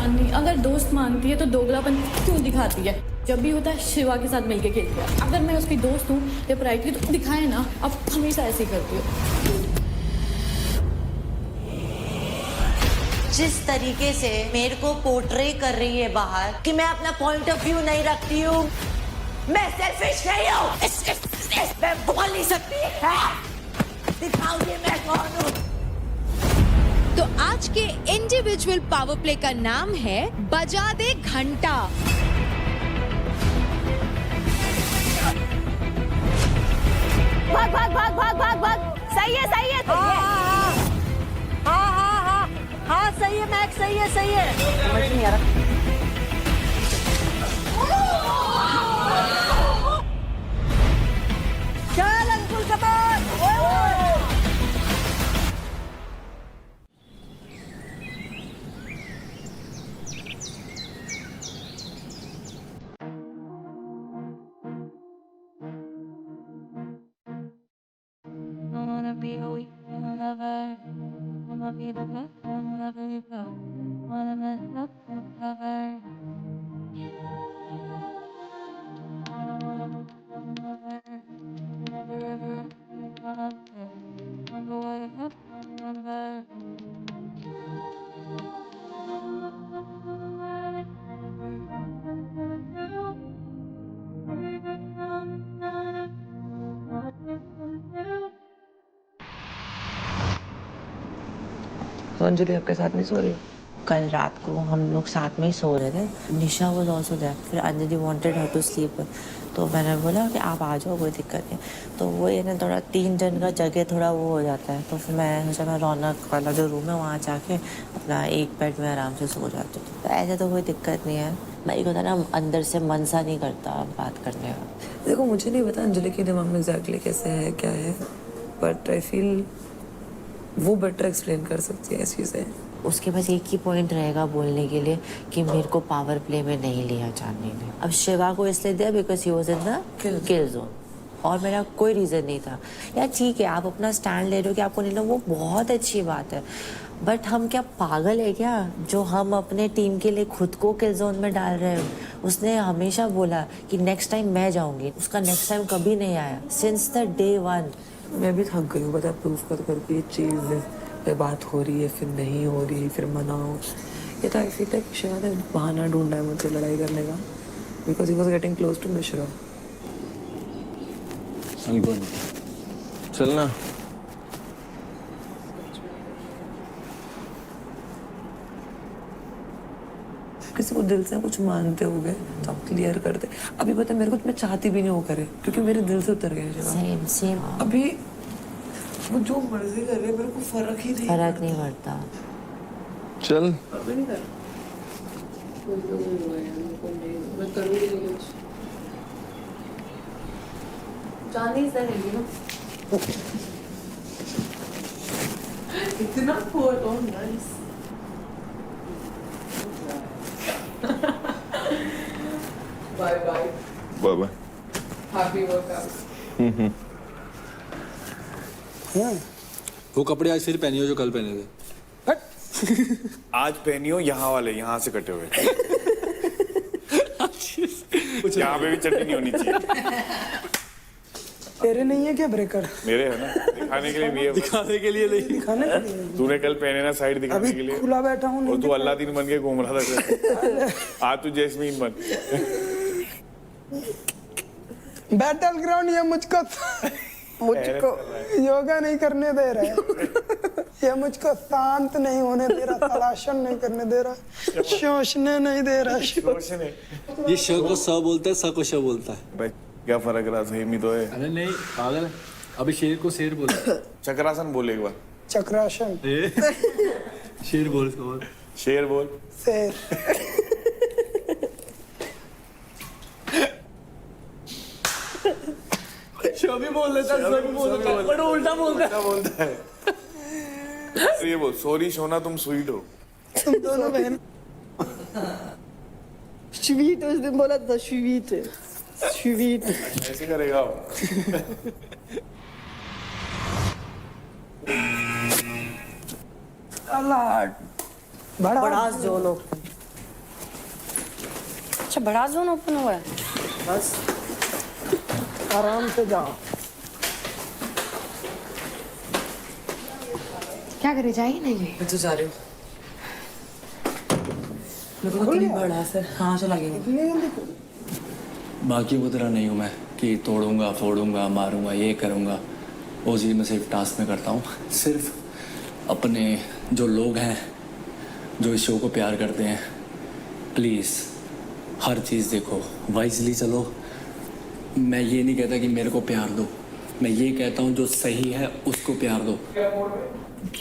परेशान नहीं, अगर दोस्त मानती है तो दोगलापन क्यों दिखाती है? जब भी होता है शिवा के साथ मिलके खेलती है। अगर मैं उसकी दोस्त हूँ या पराई की तो दिखाए ना, अब हमेशा ऐसे ही करती हो। जिस तरीके से मेरे को पोर्ट्रे कर रही है बाहर कि मैं अपना पॉइंट ऑफ व्यू नहीं रखती हूँ, मैं सेल्फिश नहीं हूँ, मैं बोल नहीं सकती है। दिखाओगे मैं कौन हूँ। तो आज के इंडिविजुअल पावर प्ले का नाम है बजा दे घंटा। भाग भाग भाग भाग भाग भाग। सही है सही है। हाँ सही है मैक्स, सही है सही है। समझ नहीं आ रहा। चल अंकुल कमान। तो अंजलि आपके साथ नहीं सो रही? कल रात को हम लोग साथ में ही सो रहे थे। Nisha was also there. फिर Anjali wanted her to sleep, तो मैंने बोला कि आप आ जाओ, कोई दिक्कत नहीं। तो वो ये ना थोड़ा 3 जन का जगह थोड़ा वो हो जाता है, तो फिर मैं सोचा मैं रौनक वाला जो रूम है वहाँ जाके अपना एक बेड में आराम से सो जाती हूँ। तो ऐसे तो कोई दिक्कत नहीं है। मैं होता ना अंदर से मन सा नहीं करता बात करने का। देखो मुझे नहीं पता अंजलि के दिमाग में एग्जैक्टली कैसे है क्या है, बट आई फील वो बेटर एक्सप्लेन कर सकती है ऐसी चीज़ें। उसके पास एक ही पॉइंट रहेगा बोलने के लिए कि मेरे को पावर प्ले में नहीं लिया जानने ने। अब शिवा को इसलिए दिया because he was in the kill zone, और मेरा कोई रीज़न नहीं था। यार ठीक है, आप अपना स्टैंड ले रहे हो कि आपको नहीं लो, वो बहुत अच्छी बात है, बट हम क्या पागल है क्या जो हम अपने टीम के लिए खुद को किल जोन में डाल रहे हो? उसने हमेशा बोला कि नेक्स्ट टाइम मैं जाऊंगी, उसका नेक्स्ट टाइम कभी नहीं आया सिंस द डे 1। मैं भी थक गई हूँ पता है, प्रूफ कर करके ये चीज़ पे बात हो रही है फिर नहीं हो रही फिर मनाओ। ये तो आई फील लाइक शायद बहाना ढूंढा है मुझसे लड़ाई करने का, because he was getting close to Mishra. चलना। किसी को दिल से कुछ मानते हो गए तो आप क्लियर कर दे। अभी पता है मेरे को, मैं चाहती भी नहीं वो करे क्योंकि मेरे दिल से उतर गए। Same same. अभी वो जो मर्जी कर रहे मेरे को फर्क ही नहीं पड़ता। चल। अभी नहीं कर। मैं करूँगी नहीं कुछ। जाने ही रहेगी ना। इतना पोर तो nice. Bye bye. Bye bye. Happy workout. वो कपड़े आज फिर पहनी हो जो कल पहने थे। आज पहनी हो यहाँ वाले, यहाँ से कटे हुए। यहाँ पे भी चटनी नहीं होनी चाहिए। तेरे नहीं है क्या ब्रेकर? मेरे है ना, दिखाने के लिए भी है। दिखाने के लिए नहीं, दिखाने के लिए। तूने कल पहने ना साइड दिखाने के लिए। अभी खुला बैठा हूँ। और तू अल्लादीन बन के घूम रहा था। आज तू जैस्मीन बन। बैटल ग्राउंड ये मुझको योगा नहीं करने दे रहा है। ये मुझको शांत नहीं होने दे रहा, तलाशन नहीं करने दे रहा, शोषने नहीं दे रहा। ये श को स बोलता है, स को श बोलता है। भाई क्या फर्क रहा, सेम ही तो है। अरे नहीं पागल है, अभी शेर को शेर बोलता है। चक्रासन बोल एक बार। चक्रासन। शेर बोल इसको बोल। शेर बोल। शेर। भी बोल लेता है, भी बोल लेता है, बट उल्टा बोलता है। तो ये बोल, सॉरी सोना तुम स्वीट हो। तुम दोनों बहन। स्वीट उस दिन बोला था, स्वीट स्वीट। ऐसे करेगा वो। बड़ा बड़ा जो लोग अच्छा बड़ा जोन ओपन हुआ है। बस आराम से जाओ। क्या करे, जाएगी नहीं जाएगी? मैं तो जा रही हूँ। मेरे को इतनी बड़ा से हाँ चला गया। बाकी वो तरह नहीं हूँ मैं कि तोड़ूंगा फोड़ूंगा मारूंगा ये करूंगा, वो चीज़ मैं सिर्फ टास्क में करता हूँ। सिर्फ अपने जो लोग हैं जो इस शो को प्यार करते हैं, प्लीज़ हर चीज़ देखो, वाइजली चलो। मैं ये नहीं कहता कि मेरे को प्यार दो, मैं ये कहता हूँ जो सही है उसको प्यार दो।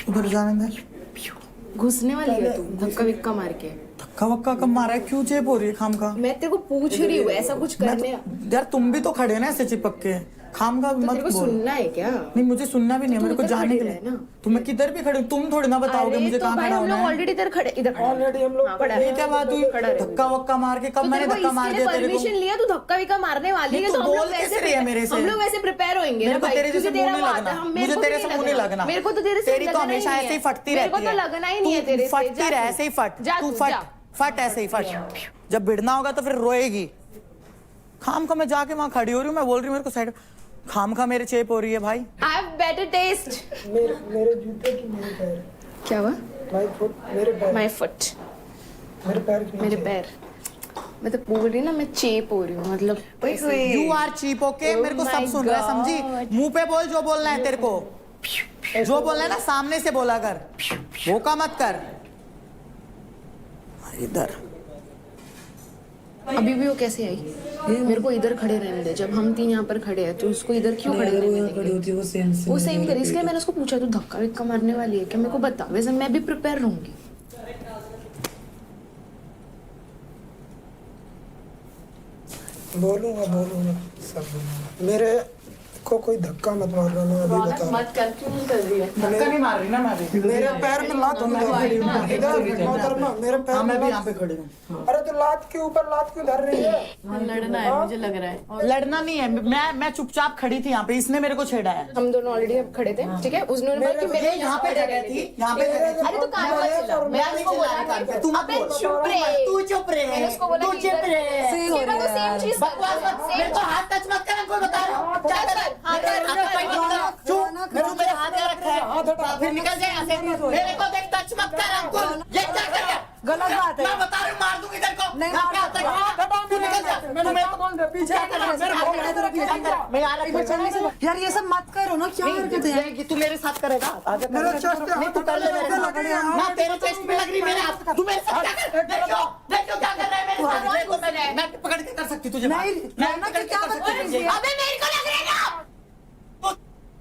उधर जाने दे। घुसने वाली है तू धक्का विक्का मार के। धक्का वक्का कब मारा है? क्यों चेप हो रही है खाम का? मैं तेरे को पूछ रही हूँ ऐसा कुछ करने। यार तुम भी तो खड़े हो ना ऐसे चिपक के, खाम का तो मत तेरे को बोल। सुनना है क्या? नहीं मुझे सुनना भी नहीं है, तो मेरे को इधर जाने के खड़े लिए रहे ना। तो मैं किधर भी खड़े हूँ, तुम थोड़ी ना बताओगे अरे मुझे तो कहाँ भाई खड़ा हम होना लोग है। ऑलरेडी इधर खड़े, इधर ऑलरेडी हम लोग खड़ा ये क्या बात हुई? खड़ा रहे। धक्का वक्का मार के कब मैंने धक्का मार दिया तेरे को? परमिशन लिया तू धक्का विक्का मारने वाली नहीं, है तू तो हम लोग बोल कैसे रही है मेरे से? हम लोग वैसे प्रिपेयर होंगे मेरे ना को भाई, तेरे जैसे क्योंकि मुंह नहीं तेरा लगना, बात है, मुझे तेरे से मुंह नहीं लगना। मेरे को तो तेरे से तेरी तो लगना हमेशा ही ऐसे ही है। फटती मेरे को रहती है। तो लगना ही नहीं है तू तेरे से। फटती जा रहे तू। ऐसे ही फट, जा तू तू, फट जा। फट ऐसे ही फट। जब भिड़ना होगा तो फिर रोएगी। खाम का मैं जाके वहां खड़ी हो रही हूँ, मैं बोल रही हूँ मेरे को साइड, खाम का मेरे चेप हो रही है भाई। I have better taste. मेरे जूते की मेरे पैर, क्या हुआ? माय फुट, मेरे पैर, My foot. मेरे पैर की मेरे पैर। मैं तो बोल रही ना, मैं चेप हो रही हूँ मतलब। You are cheap okay. Oh मेरे को सब my सुन रहा है, God. समझी? मुंह पे बोल जो बोलना है तेरे को, जो बोलना है ना सामने से बोला कर, वो का मत कर। इधर अभी भी वो कैसे आई? मेरे को इधर खड़े रहने दे। जब हम तीन यहाँ पर खड़े हैं तो उसको इधर क्यों खड़े रहने देंगे? वो सेम करे। इसलिए मैंने उसको पूछा तू धक्का विक्का मारने वाली है क्या? मेरे को बता, वैसे मैं भी प्रिपेयर रहूंगी। बोलूंगा सब बोलूंगा। मेरे को कोई धक्का मत मार रहा, मैं अभी बता रहा मत कर, क्यों नहीं कर रही है? धक्का नहीं मार रही ना मैं भी। मेरे पैर में लात क्यों धर रही है? इधर मोहतरमा, मेरे पैर में भी यहाँ पे खड़े हूँ। अरे तो लात के ऊपर लात क्यों धर रही है? लड़ना है मुझे लग रहा है। लड़ना नहीं है, मैं चुपचाप खड़ी थी यहाँ पे, इसने मेरे को छेड़ा है। हम दोनों ऑलरेडी खड़े थे, ठीक है? उसने बोला कि मेरे यहाँ पे जगह थी, यहाँ पे जगह थी। अरे तो कान मत चिल्ला। मैं उसको बोला तू मत अबे बोल, चुप रहे। तू चुप रहे, मैंने उसको बोला तू कि चुप रहे। सेम तो सेम चीज बकवास मत, मेरे को हाथ टच मत कर, कोई बता रहा हूँ। क्या कर? हाथ मेरे हाथ रखा है, फिर निकल जाए यहाँ से। मेरे को देख, टच मत कर अंकुल। ये क्या कर रहा है? गलत बात है। मैं बता रही हूँ, मार दूंगी तेरे को। नहीं तू निकल जा। तू मेरे को पीछे कर रहा है, मेरे को मैं यार यार ये सब मत करो ना, क्या हरकत है? कि तू मेरे साथ करेगा। मेरा चेस्ट नहीं, तू कर ले मेरे साथ। ना तेरे चेस्ट पे लग रही मेरे हाथ, तू मेरे साथ क्या कर? देखो क्या कर रहा है मेरे साथ। देखो मैं पकड़ के कर सकती तुझे। मैं पकड़ के कर सकती। अबे मेरे को लग रहा है ना।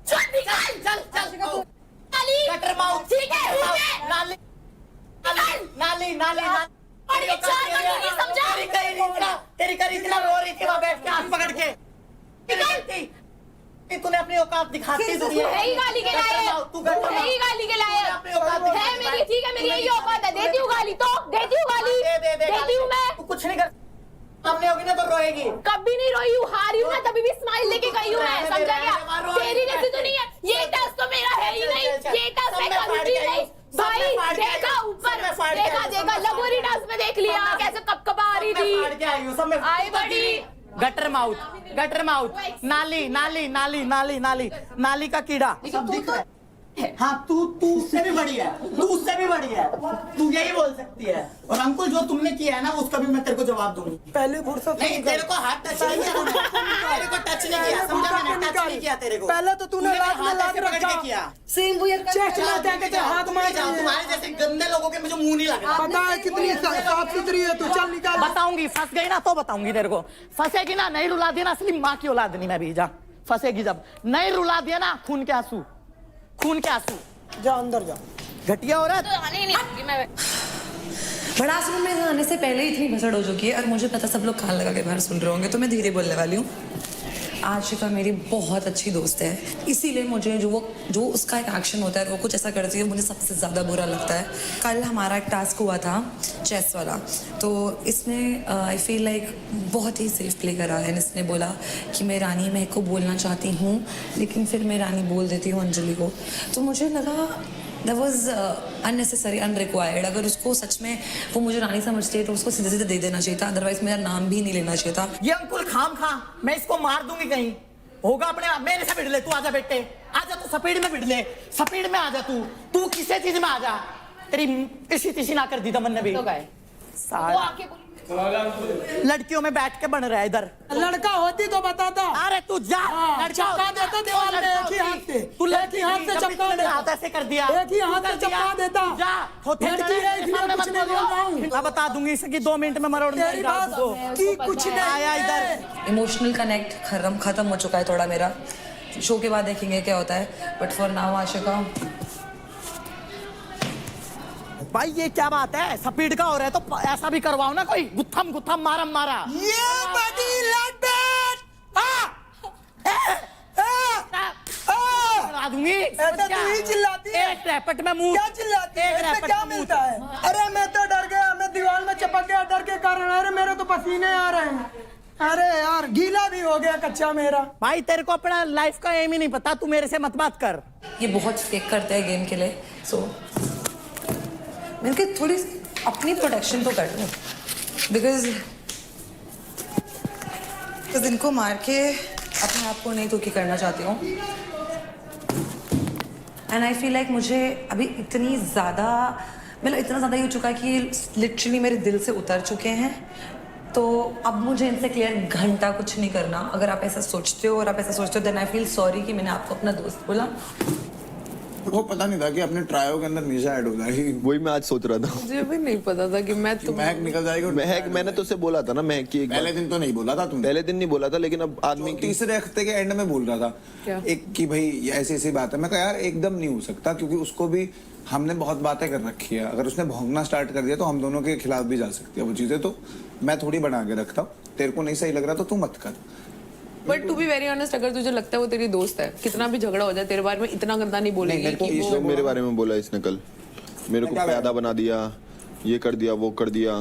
चल निकाल, चल कटर माउथ, ठीक है? नाली बड़ी चार करने की समझा। तेरी करी इतना रो रही थी वहाँ बैठ के हाथ पकड़ के। तूने अपनी औकात दिखाती तू है ही गाली के लायक, तू है ही गाली के लायक है मेरी, ठीक है? मेरी यही औकात है। देती हूँ गाली तो देती हूँ गाली, देती हूँ मैं। तू कुछ नहीं कर, सामने होगी ना तो रोएगी। कभी नहीं रोई हूँ, हारी हूँ ना तभी भी स्माइल लेके गई हूँ मैं, समझा क्या? तेरी जैसी तो नहीं है। ये टास्क तो मेरा है ही नहीं, ये टास्क मैं कभी भी नहीं। भाई देखा ऊपर, देखा लगोरी डांस में देख लिया कैसे कपकपा आ रही थी। आई बड़ी गटर माउथ, नाली का कीड़ा सब दिख रहा है। हाँ तू उससे भी बड़ी है, तू यही बोल सकती है। और अंकुल जो तुमने किया है ना उसका भी मैं तेरे को जवाब दूंगी। पहले फुर्सत नहीं, तेरे को हाथ टच नहीं किया, तेरे को टच नहीं किया, समझा? मैंने टच नहीं किया तेरे को। पहले तो तूने हाथ ऐसे पकड़ के किया। सेम वो यार चेस्ट में जाके हाथ मार जाओ। तुम्हारे जैसे गंदे लोगों के मुझे मुंह नहीं लग रहा। पता है कितनी साफ सुथरी है तू, चल निकाल। बताऊंगी, फंस गई ना तो बताऊंगी तेरे को। फंसेगी ना, नहीं रुला दिया ना, असली माँ की औलाद नहीं मैं भी। जा फंसेगी, जब नहीं रुला दिया ना, खून के आंसू जा अंदर जा। घटिया औरत तो आने ही नहीं दूंगी मैं। बड़ा आश्रम में आने से पहले ही इतनी भसड़ हो चुकी है और मुझे पता सब लोग कान लगा के बाहर सुन रहे होंगे, तो मैं धीरे बोलने वाली हूँ। आशिका मेरी बहुत अच्छी दोस्त है, इसीलिए मुझे जो उसका एक एक्शन होता है वो कुछ ऐसा करती है, मुझे सबसे ज़्यादा बुरा लगता है। कल हमारा एक टास्क हुआ था चेस वाला, तो इसने आई फील लाइक बहुत ही सेफ प्ले करा है। इसने बोला कि मैं रानी महक को बोलना चाहती हूँ, लेकिन फिर मैं रानी बोल देती हूँ अंजलि को। तो मुझे लगा दैट वाज अननेसेसरी, अनरिक्वायर्ड। अगर उसको सच में वो मुझे रानी समझती है तो उसको सीधे सीधे दे देना चाहिए था, अदरवाइज मेरा नाम भी नहीं लेना चाहिए था। ये अंकुल खाम खा मैं इसको मार दूंगी कहीं होगा अपने आप। मेरे से भिड़ ले तू, आजा बेटे आजा, तू स्पीड में भिड़ ले, स्पीड में आजा, तू किसी चीज में आजा। तेरी इसी तिशी ना कर दी था मैंने भी। तो गए वो आके लड़कियों में बैठ के बन रहा है इधर। लड़का होती तो बताता। अरे तू जा, चपका देता दीवार में एक ही हाथ से। तू एक ही हाथ से चपका देता। हाथ ऐसे कर दिया, एक ही हाथ से चपका देता। जा लड़की है इसलिए कुछ नहीं बोल रहा हूँ। मैं बता दूंगी इसकी 2 मिनट में मरोड़ तेरी बात की कुछ नहीं आया इधर। इमोशनल कनेक्ट खत्म हो चुका है थोड़ा मेरा। शो के बाद देखेंगे क्या होता है, बट फॉर नाउ आशिका। भाई ये क्या बात है, स्पीड का हो रहा है तो ऐसा भी करवाओ ना कोई, गुत्थम गुत्थम मारम मारा। ये बड़ी लड़बेट करा दूंगी। ऐसे तू ही चिल्लाती है। एक रैपट में मुंह, क्या चिल्लाती है? एक इससे रैपट क्या में मिलता है? अरे मैं तो डर गया, मैं दीवार में चिपक गया डर के कारण। अरे मेरे तो पसीने आ रहे हैं। अरे यार गीला भी हो गया कच्चा मेरा। भाई तेरे को अपना लाइफ का एम ही नहीं पता, तू मेरे से मत बात कर। ये बहुत फेक करते हैं गेम के लिए, सो मैंने कहा थोड़ी अपनी प्रोटेक्शन तो कर लूँ, बिकॉज इनको मार के अपने आप को नहीं दुखी करना चाहती हूँ। एंड आई फील लाइक मुझे अभी इतना ज़्यादा ही हो चुका है कि लिटरली मेरे दिल से उतर चुके हैं। तो अब मुझे इनसे क्लियर घंटा कुछ नहीं करना। अगर आप ऐसा सोचते हो और आप ऐसा सोचते हो देन आई फील सॉरी कि मैंने आपको अपना दोस्त बोला। वो पता नहीं था कि अपने ट्रायो के अंदर निशा ऐड हो जाएगी। वही मैं आज सोच रहा था। मुझे भी नहीं पता था कि मैं महक निकल जाएगी। महक मैंने तो उसे बोला था ना, महक की पहले दिन तो नहीं बोला था तुमने। पहले दिन नहीं बोला था, लेकिन अब आदमी की तीसरे हफ्ते के एंड में बोल रहा था क्या? एक कि भाई ये ऐसी बात है। मैं कहा यार एकदम नहीं हो सकता, क्योंकि उसको भी हमने बहुत बातें कर रखी है। अगर उसने भौंकना स्टार्ट कर दिया तो हम दोनों के खिलाफ भी जा सकती है वो चीजें। तो मैं थोड़ी बना के रखता हूँ, तेरे को नहीं सही लग रहा तो तू मत कर। But to be very honest, अगर तुझे लगता है वो तेरी दोस्त है, कितना भी झगड़ा हो जाए तेरे बारे में इतना गंदा नहीं बोलेगी कि वो मेरे बारे में बोला इसने कल, मेरे को पैदा बना दिया, ये कर दिया, वो कर दिया।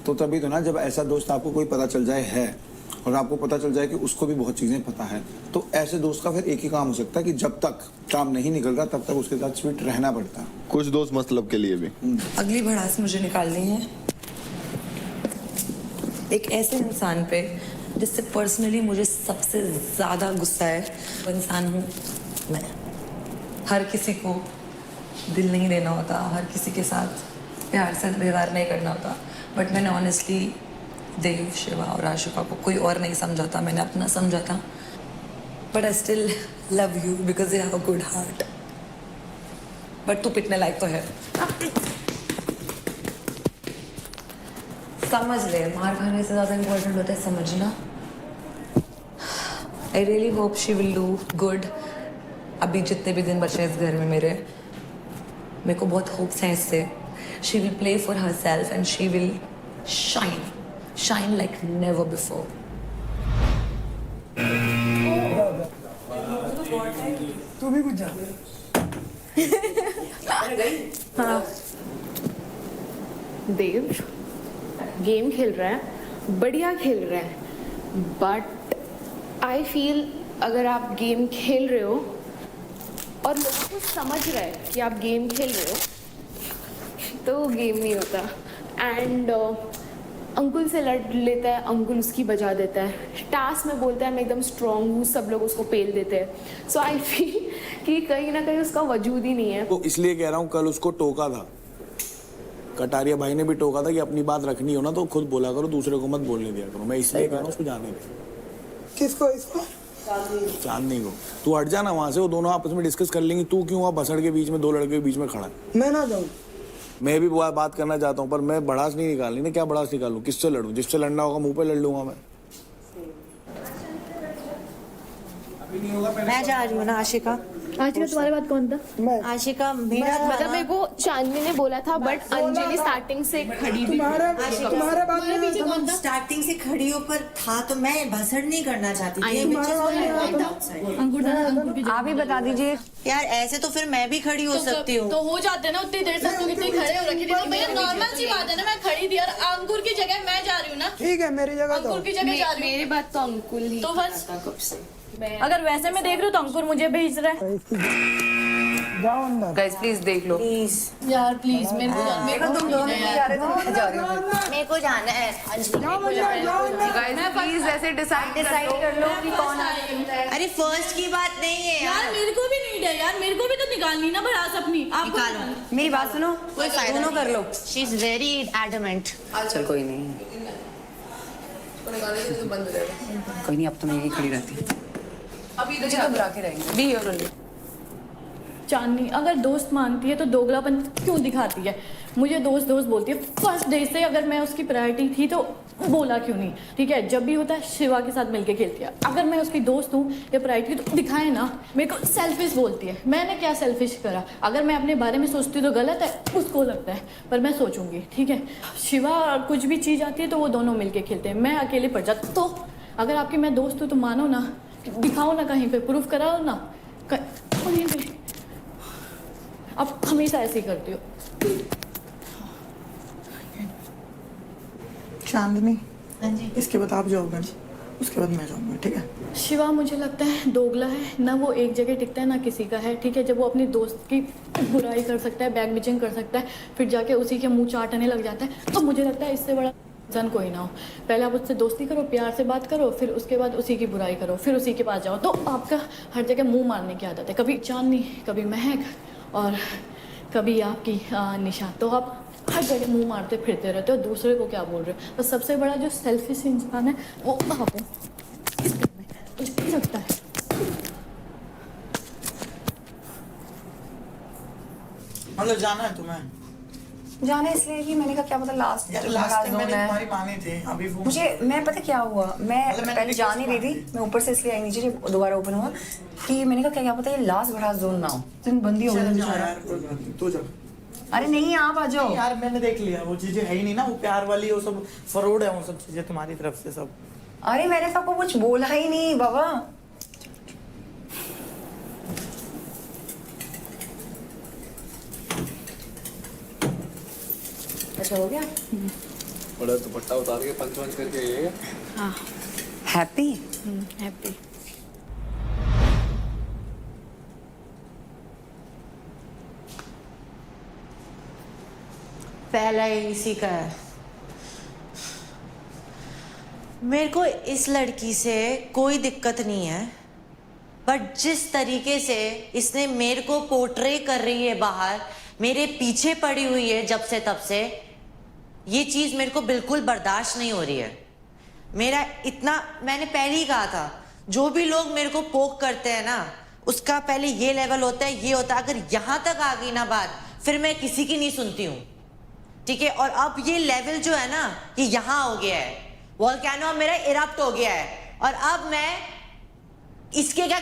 तो तभी तो ना, जब ऐसा दोस्त आपको कोई पता चल जाए है और आपको पता चल जाए कि उसको भी बहुत चीजें पता है, तो ऐसे दोस्त का फिर एक ही काम हो सकता है कि जब तक काम नहीं निकल रहा तब तक उसके साथ स्वीट रहना पड़ता है। कुछ दोस्त मतलब के लिए भी। अगली भड़ास मुझे निकालनी है एक ऐसे इंसान पे जिससे पर्सनली मुझे सबसे ज़्यादा गुस्सा है। वो इंसान हूँ मैं। हर किसी को दिल नहीं देना होता, हर किसी के साथ प्यार से व्यवहार नहीं करना होता, बट मैंने ऑनेस्टली देव, शिवा और आशिका को कोई और नहीं समझा था, मैंने अपना समझा था। But I still love you because you have a good heart. But तू पिटने लायक तो है। समझ ले, मार खाने से ज़्यादा इम्पोर्टेंट होता है समझना। I really hope she will do good. अभी जितने भी दिन बचे इस घर में मेरे को बहुत होप्स हैं इससे। She will play for her self and she will shine like never before. तू भी कुछ जा। हाँ देव गेम खेल रहा है, बढ़िया खेल रहा है, बट आई फील अगर आप गेम खेल रहे हो और लोगों को समझ रहा है कि आप गेम खेल रहे हो तो वो गेम नहीं होता। एंड अंकुल से लड़ लेता है, अंकुल उसकी बजा देता है। टास्क में बोलता है मैं एकदम स्ट्रांग हूँ, सब लोग उसको पेल देते हैं। सो आई फील कि कहीं ना कहीं उसका वजूद ही नहीं है। तो इसलिए कह रहा हूँ, कल उसको टोका था, कटारिया भाई ने भी टोका था कि अपनी बात रखनी हो ना तो खुद बोला करो, दूसरे को मत बोलने दिया करो। मैं इसलिए कह रहा हूँ उसको जाने दे। किसको? इसको? चांदनी को। तू हट जाना वहां से, वो दोनों आपस में डिस्कस कर लेंगी। तू क्यों वहाँ भसड़ के बीच में, दो लड़के के बीच में खड़ा है? मैं ना जाऊँ। मैं भी बात करना चाहता हूँ, पर मैं भड़ास नहीं निकालनी ना। क्या भड़ास निकालूं? किससे लड़ूं? जिससे लड़ना होगा मुंह पे लड़ लूंगा मैं। मैं जा रही हूँ ना आशिका। आशिका तुम्हारे बात कौन था? आशिका मेरा मतलब मेरे को चांदनी ने बोला था, बट अंजलि स्टार्टिंग से खड़ी थी। तुम्हारे बात में पीछे कौन था? स्टार्टिंग से खड़ी होकर था तो मैं भसड़ नहीं करना चाहती थी। आप ही बता दीजिए यार ऐसे तो फिर मैं भी खड़ी हो सकती हूँ। तो हो जाते हैं ना उतनी देर से, तुम इतनी खड़े हो रखी थी। भैया नॉर्मल सी बात है ना, मैं खड़ी थी और अंकुर की जगह मैं जा रही हूँ ना। ठीक है मेरी जगह अंकुर की जगह जा रही हूँ। मेरी बात तो अंकुल ही तो बस अगर वैसे मैं देख रही हूँ तो अंकुर मुझे भेज रहा है। जाओ अंदर। गाइस प्लीज देख लो प्लीज। यार प्लीज मेरे को तुम दोनों नहीं जा रहे तुम जा रहे हो। मेरे को जाना है गाइस प्लीज ऐसे डिसाइड कर लो कि कौन आ रहा है। अरे फर्स्ट की बात नहीं है यार मेरे को भी नीड है यार, मेरे को भी तो निकालनी ना भड़ास अपनी। आप निकालो। मेरी बात सुनो, कोई फायदा दोनों कर लो। She is very adamant. चल कोई नहीं कोई नहीं, अब तो मैं यही खड़ी रहती हूँ। अभी मुझे घबरा के रहेंगे भी और चांदनी अगर दोस्त मानती है तो दोगलापन क्यों दिखाती है? मुझे दोस्त दोस्त बोलती है। फर्स्ट डे से अगर मैं उसकी प्रायोरिटी थी तो बोला क्यों नहीं? ठीक है, जब भी होता है शिवा के साथ मिलके खेलती है। अगर मैं उसकी दोस्त हूँ या प्रायोरिटी तो दिखाए ना। मेरे को सेल्फिश बोलती है। मैंने क्या सेल्फिश करा? अगर मैं अपने बारे में सोचती हूँ तो गलत है, उसको लगता है, पर मैं सोचूंगी। ठीक है, शिवा कुछ भी चीज़ आती है तो वो दोनों मिलके खेलते हैं, मैं अकेले पड़ जाती। तो अगर आपकी मैं दोस्त हूँ तो मानो ना, दिखाओ ना, कहीं पे प्रूफ कराओ ना, कहीं पे। अब हमेशा ऐसे ही करती हो। चांदनी हाँ जी। इसके बाद आप जाओगे, उसके बाद मैं जाऊंगा, ठीक है? शिवा मुझे लगता है दोगला है ना, वो एक जगह टिकता है ना किसी का है। ठीक है, जब वो अपनी दोस्त की बुराई कर सकता है, बैक बिचिंग कर सकता है, फिर जाके उसी के मुंह चाटने लग जाता है, तो मुझे लगता है इससे बड़ा जन कोई ना हो। पहले आप उससे दोस्ती करो, प्यार से बात करो, फिर उसके बाद उसी की बुराई करो, फिर उसी के पास जाओ। तो आपका हर जगह मुंह मारने की आदत है, कभी चांदनी, कभी महक और कभी आपकी निशा। तो आप हर जगह मुंह मारते फिरते रहते हो, दूसरे को क्या बोल रहे हो। तो सबसे बड़ा जो सेल्फिश इंसान है वो आप हो। मुझे नहीं लगता है। मतलब जाना है तुम्हें? जाना इसलिए कि मैंने कहा क्या पता लास्ट टाइम मैंने तुम्हारी मानी थी, अभी वो मुझे मैं पता क्या हुआ, मैं मैंने पहले जा नहीं रही थी, मैं ऊपर से इसलिए आई नीचे जब दोबारा ओपन हुआ कि मैंने कहा क्या पता ये लास्ट भड़ास जोन ना हो, दिन बंदी हो गई बेचारा। तू जा। अरे नहीं आप आ जाओ यार, मैंने देख लिया वो चीजें है ही नहीं ना, वो प्यार वाली वो सब फरोड है, वो सब चीजें तुम्हारी तरफ से सब। अरे मैंने सबको कुछ बोला ही नहीं बाबा। अच्छा हो गया? बड़ा दुपट्टा उतार के पंच पंच करके ये हाँ हैप्पी हैप्पी। पहला ही इसी का है। मेरे को इस लड़की से कोई दिक्कत नहीं है, बट जिस तरीके से इसने मेरे को पोर्ट्रे कर रही है बाहर, मेरे पीछे पड़ी हुई है जब से तब से, ये चीज मेरे को बिल्कुल बर्दाश्त नहीं हो रही है। मेरा इतना, मैंने पहले ही कहा था, जो भी लोग मेरे को पोक करते हैं ना, उसका पहले ये लेवल होता है, ये होता है। अगर यहां तक आ गई ना बात, फिर मैं किसी की नहीं सुनती हूँ, ठीक है? और अब ये लेवल जो है ना, ये यहां हो गया है, वोल्केनो मेरा इरप्ट हो गया है। और अब मैं इसके क्या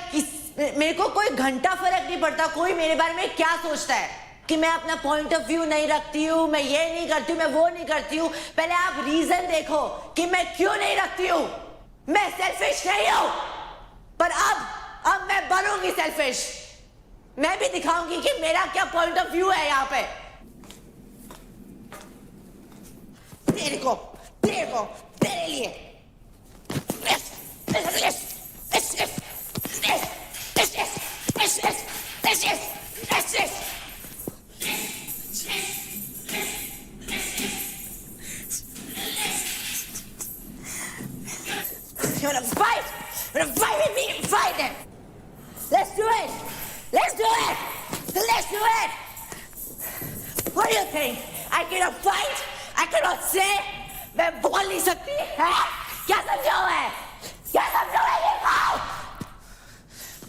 मेरे को कोई घंटा फर्क नहीं पड़ता कोई मेरे बारे में क्या सोचता है, कि मैं अपना पॉइंट ऑफ व्यू नहीं रखती हूँ, मैं ये नहीं करती हूँ, मैं वो नहीं करती हूँ। पहले आप रीजन देखो कि मैं क्यों नहीं रखती हूँ। मैं सेल्फिश नहीं हूँ, पर अब मैं बनूंगी सेल्फिश। मैं भी दिखाऊंगी कि मेरा क्या पॉइंट ऑफ व्यू है यहाँ पे। तेरे लिए You wanna fight? You wanna fight with me? Fight then. Let's do it. Let's do it. Let's do it. What do you think? I cannot fight? I cannot say? मैं बोल नहीं सकती है? क्या समझा हुआ है? क्या समझा हुआ है ये खाओ?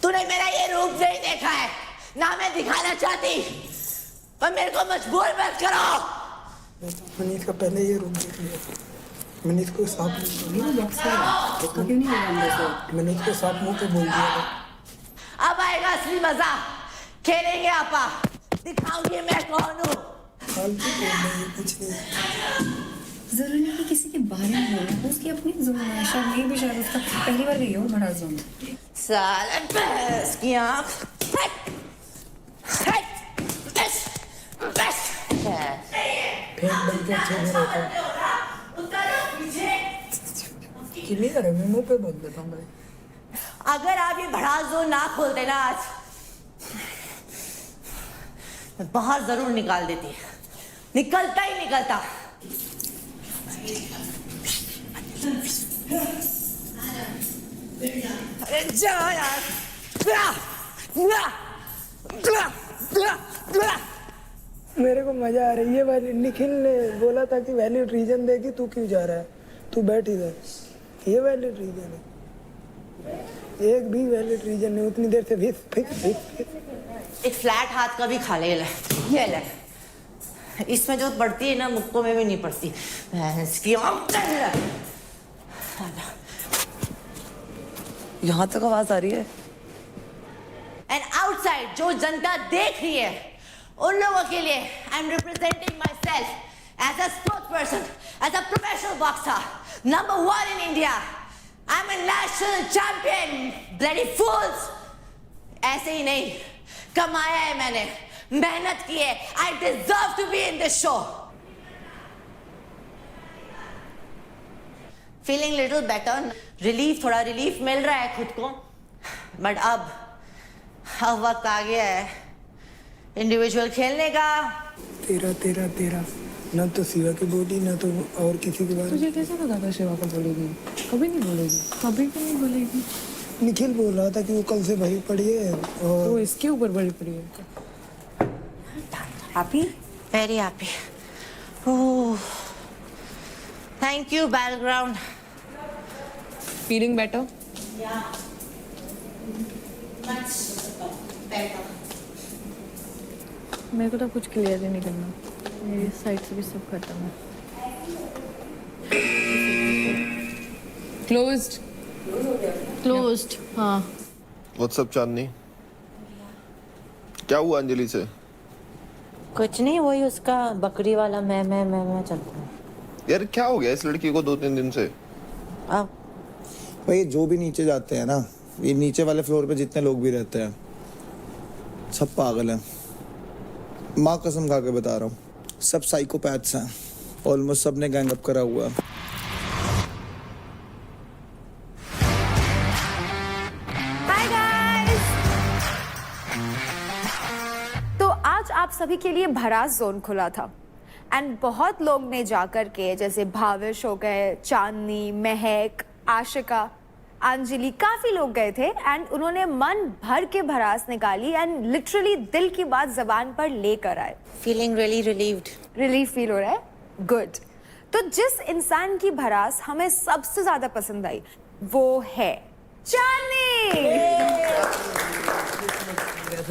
तूने मेरा ये रूप नहीं देखा है, ना मैं दिखाना चाहती, पर मेरे को मजबूर मत करो। मनीष का पहले ये रूप देख लिया, मनीष को साफ मैंने उसको साफ मुंह पे बोल दिया था। अब आएगा असली मजा, खेलेंगे आपा, दिखाऊंगी मैं कौन हूँ। कुछ नहीं, जरूरी नहीं कि किसी के बारे में बोलना, उसकी अपनी जोन है, शायद ये भी शायद उसका पहली बार गई हो बड़ा जोन। साला बस की आँख, फेंक बन के अच्छे में रहता है। क्लियर है, मैं मुंह पे बोल देता हूँ भाई। अगर आप ये भड़ास जोन ना खोलते ना आज, बाहर जरूर निकाल देती, निकलता ही निकलता। अरे जा यार। मेरे को मजा आ रही है भाई। निखिल ने बोला था कि वैलिड रीजन देगी, तू क्यों जा रहा है, तू बैठ इधर। ये वैलिड रीजन है, एक भी वैलिड रीजन नहीं। उतनी देर से एक फ्लैट हाथ का भी खा ले। ये ले, इसमें जो पड़ती है ना मुक्कों में भी नहीं पड़ती। इसकी यहाँ तक आवाज आ रही है। एंड आउटसाइड जो जनता देख रही है उन लोगों के लिए I am representing myself as a sports person, as a professional boxer, number 1 in India. I am a national champion, bloody fools. ऐसे ही नहीं, कमाया है मैंने, मेहनत की है। I deserve to be in this show. Feeling little better, relief, थोड़ा रिलीफ मिल रहा है खुद को। बट अब वक्त आ गया है इंडिविजुअल खेलने का। तेरा तेरा तेरा, ना तो शिवा की बोली ना तो और किसी के बारे में। तुझे कैसा लगा था शिवा को बोलेगी? कभी नहीं बोलेगी, कभी भी नहीं बोलेगी। निखिल बोल रहा था कि वो कल से भरी पड़ी है और वो इसके ऊपर भरी पड़ी है। Happy, very happy. Oh, thank you Battleground. Feeling better? मेरे को तो कुछ क्लियर ही नहीं करना, मेरी साइड से भी सब खत्म है। क्लोज्ड। हाँ। व्हाट्सअप चांदनी, क्या हुआ अंजलि से? कुछ नहीं, वही उसका बकरी वाला मैं चलता हूँ। यार क्या हो गया इस लड़की को 2-3 दिन से? अब भाई जो भी नीचे जाते हैं ना, ये नीचे वाले फ्लोर पे जितने लोग भी रहते हैं सब पागल हैं। माँ कसम खा के बता रहा हूँ, सब साइकोपैथ्स हैं। ऑलमोस्ट सबने गैंग अप करा हुआ है। हाय गाइस, तो आज आप सभी के लिए भरास जोन खुला था एंड बहुत लोग ने जाकर के, जैसे भाविश हो गए, चांदनी, महक, आशिका, अंजलि, काफी लोग गए थे एंड उन्होंने मन भर के भरास निकाली एंड लिटरली दिल की बात जबान पर लेकर आए। Feeling really relieved. Relief feel हो रहा है? गुड। तो जिस इंसान की भरास हमें सबसे ज्यादा पसंद आई वो है चांदनी।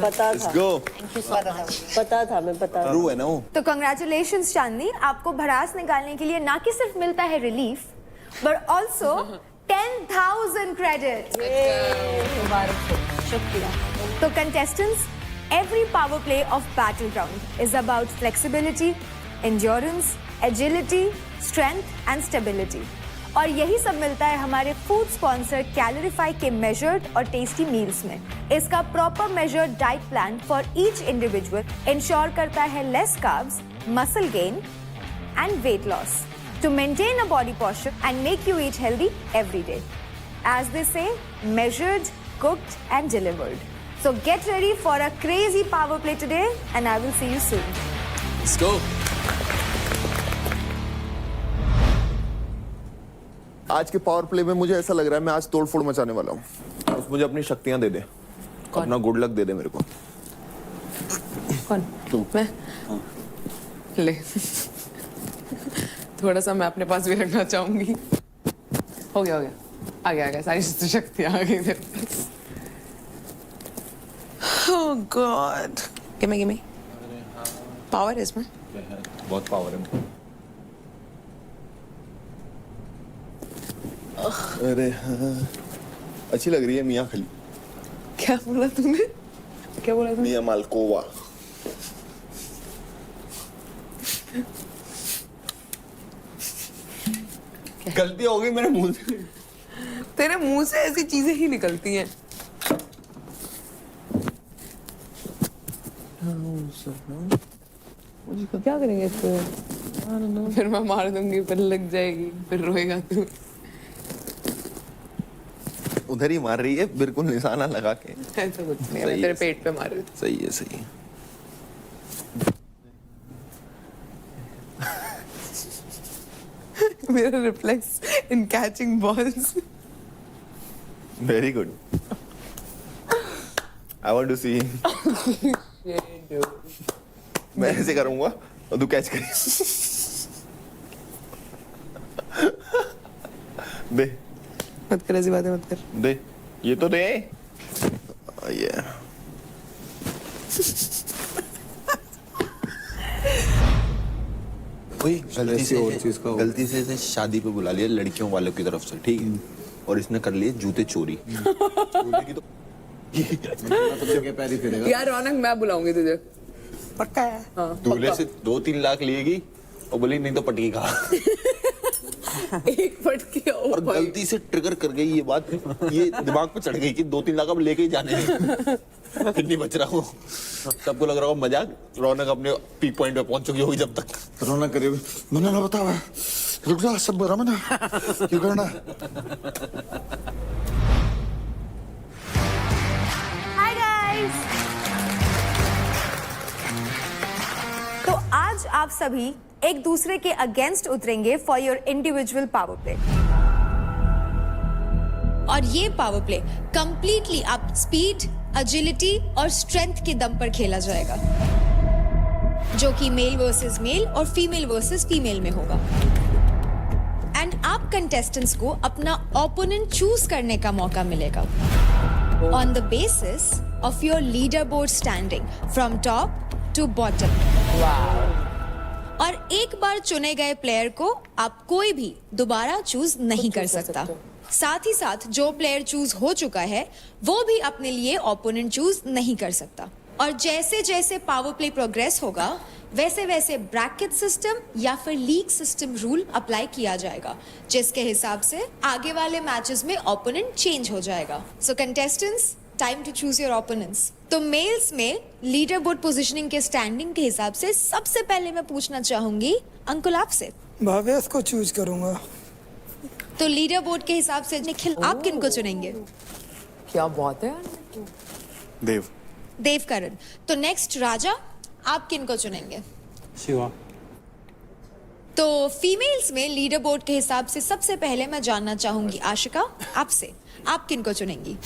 पता Let's था। go. Thank you so much. पता था, मैं पता था। रू है ना वो। तो कंग्रेचुलेशंस चांदनी, आपको भरास निकालने के लिए ना कि सिर्फ मिलता है रिलीफ बट ऑल्सो 10,000 क्रेडिट। शुक्रिया। तो contestants, every power play of Battleground is about flexibility, endurance, agility, strength and stability. और यही सब मिलता है हमारे फूड स्पॉन्सर कैलोरीफाई के मेजर्ड और टेस्टी मील्स में। इसका proper measured diet plan for each individual ensure करता है less carbs, muscle gain and weight loss to maintain a body posture and make you eat healthy every day. As they say, measured, cooked and delivered. So get ready for a crazy power play today and I will see you soon. Let's go. आज के power play में मुझे ऐसा लग रहा है मैं आज तोड़फोड़ मचाने वाला हूँ। बस मुझे अपनी शक्तियां दे दे, अपना गुड लक दे दे मेरे को। कौन? तू। मैं? ले। थोड़ा सा मैं अपने पास भी रखना चाहूंगी। हो गया आ गया सारी शक्तियां आ गई मेरे पास। Oh God. Give me. Power है इसमें। बहुत पावर है। अरे हाँ, अच्छी लग रही है मियाँ खली। क्या बोला तुमने? मियाँ मालकोवा। गलती हो गई मेरे मुंह से। तेरे मुंह से ऐसी चीजें ही निकलती हैं। क्या करेंगे इसको? फिर मैं मार दूंगी, फिर लग जाएगी, फिर रोएगा तू। उधर ही मार रही है, बिल्कुल निशाना लगा के। ऐसा कुछ नहीं है, मैं तेरे पेट पे मार रही थी। सही है। मेरा reflex in catching balls. Very good. I want to see. मैं ऐसे करूंगा और तू कैच करें। दे मत कर, ऐसी बातें मत कर। दे, ये तो दे। ये वही गलती से इसे शादी पे बुला लिया लड़कियों वालों की तरफ से, ठीक है, और इसने कर लिए जूते चोरी। यार रौनक, मैं बुलाऊंगी तुझे, पक्का है? दूल्हे से 2-3 लाख लेगी और बोली नहीं तो पटकी खा। एक पटकी और गलती से ट्रिगर कर गई ये बात, ये दिमाग पे चढ़ गई कि 2-3 लाख अब लेके ही जाने हैं। फिर नहीं बच रहा हो। सबको लग रहा हो मजाक। रौनक अपने पीक पॉइंट पे पहुंच चुकी होगी जब तक। रौनक करिए, मैंने ना बताया, रुक जा, सब बुरा मना क्यों करना। Hi guys. तो आज आप सभी एक दूसरे के अगेंस्ट उतरेंगे for your individual power play. और ये पावर प्ले कंप्लीटली आप स्पीड, एजिलिटी और स्ट्रेंथ के दम पर खेला जाएगा, जो कि मेल वर्सेस मेल और फीमेल वर्सेस फीमेल में होगा। एंड आप कंटेस्टेंट्स को अपना ओपोनेंट चूज करने का मौका मिलेगा on the basis of your leaderboard standing from top to bottom. और एक बार चुने गए प्लेयर को आप कोई भी दोबारा चूज नहीं कर सकता। साथ ही साथ जो प्लेयर चूज हो चुका है वो भी अपने लिए ओपोनेंट चूज नहीं कर सकता। और जैसे जैसे पावर प्ले प्रोग्रेस होगा वैसे वैसे ब्रैकेट सिस्टम या फिर लीग सिस्टम रूल अप्लाई किया जाएगा, जिसके हिसाब से आगे वाले मैचेस में ओपोनेंट चेंज हो जाएगा। So contestants, time to choose your opponents. तो मेल्स में लीडर बोर्ड पोजीशनिंग के स्टैंडिंग के हिसाब से सबसे पहले मैं पूछना चाहूंगी अंकुल आपसे। भावेश को चूज करूंगा। तो लीडर बोर्ड के हिसाब से निखिल, आप किनको चुनेंगे? क्या बात है यार। देव। देवकरण। तो नेक्स्ट राजा, आप किनको चुनेंगे? शिवा। तो फीमेल्स में लीडर बोर्ड के हिसाब से सबसे पहले मैं जानना चाहूंगी आशिका आपसे, आप किनको चुनेंगी?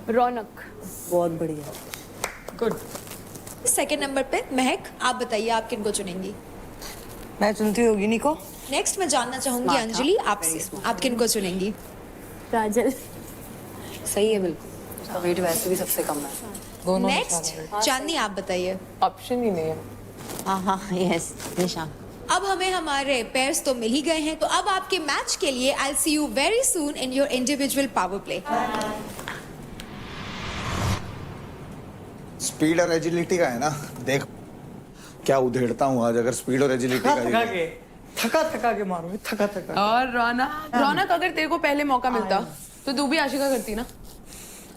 रौनक। बहुत बढ़िया। गुड। सेकंड नंबर पे महक, आप बताइए आप किनको चुनेंगी? मैं चुनती होगी निको। नेक्स्ट मैं जानना चाहूंगी अंजलि आपसे, आप किनको चुनेंगी? काजल। सही है बिल्कुल, उसका वेट वैसे भी सबसे कम है। दोनों नेक्स्ट चांदनी, आप बताइए। ऑप्शन ही नहीं है। हाँ, यस निशा। अब हमें हमारे पेयर्स तो मिल ही गए हैं, तो अब आपके मैच के लिए I see you very soon in your individual power play. Speed और एजिलिटी का है ना, देख क्या उधेड़ता हूँ आज। अगर स्पीड और एजिलिटी का थका के मारूंगी, थका। और रौनक अगर तेरे को पहले मौका मिलता तो तू भी आशिका करती ना,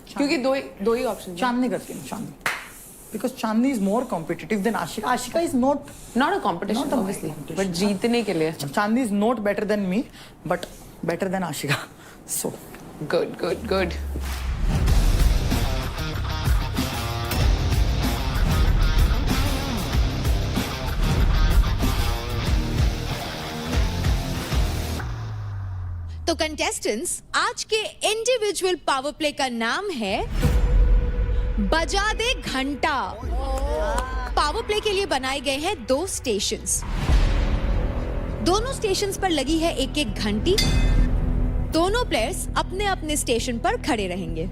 क्योंकि दो ही ऑप्शन। चांदनी करती हूँ, Chandni, because Chandni is more competitive than Ashika. Ashika is not a competition obviously, but जीतने के लिए। Chandni is not better than me but better than Ashika. So good good good. तो कंटेस्टेंट्स, आज के इंडिविजुअल पावर प्ले का नाम है बजा दे घंटा। पावर प्ले के लिए बनाए गए हैं 2 स्टेशंस। दोनों स्टेशंस पर लगी है एक एक घंटी। दोनों प्लेयर्स अपने अपने स्टेशन पर खड़े रहेंगे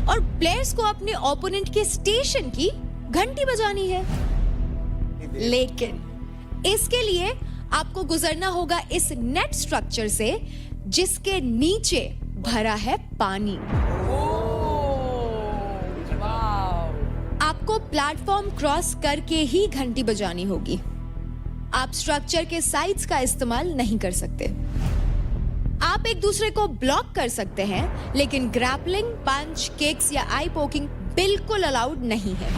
और प्लेयर्स को अपने ओपोनेंट के स्टेशन की घंटी बजानी है। लेकिन इसके लिए आपको गुजरना होगा इस नेट स्ट्रक्चर से जिसके नीचे भरा है पानी। आपको प्लेटफॉर्म क्रॉस करके ही घंटी बजानी होगी। आप स्ट्रक्चर के साइड्स का इस्तेमाल नहीं कर सकते। आप एक दूसरे को ब्लॉक कर सकते हैं, लेकिन ग्रैपलिंग, पंच, किक्स या आई पोकिंग बिल्कुल अलाउड नहीं है।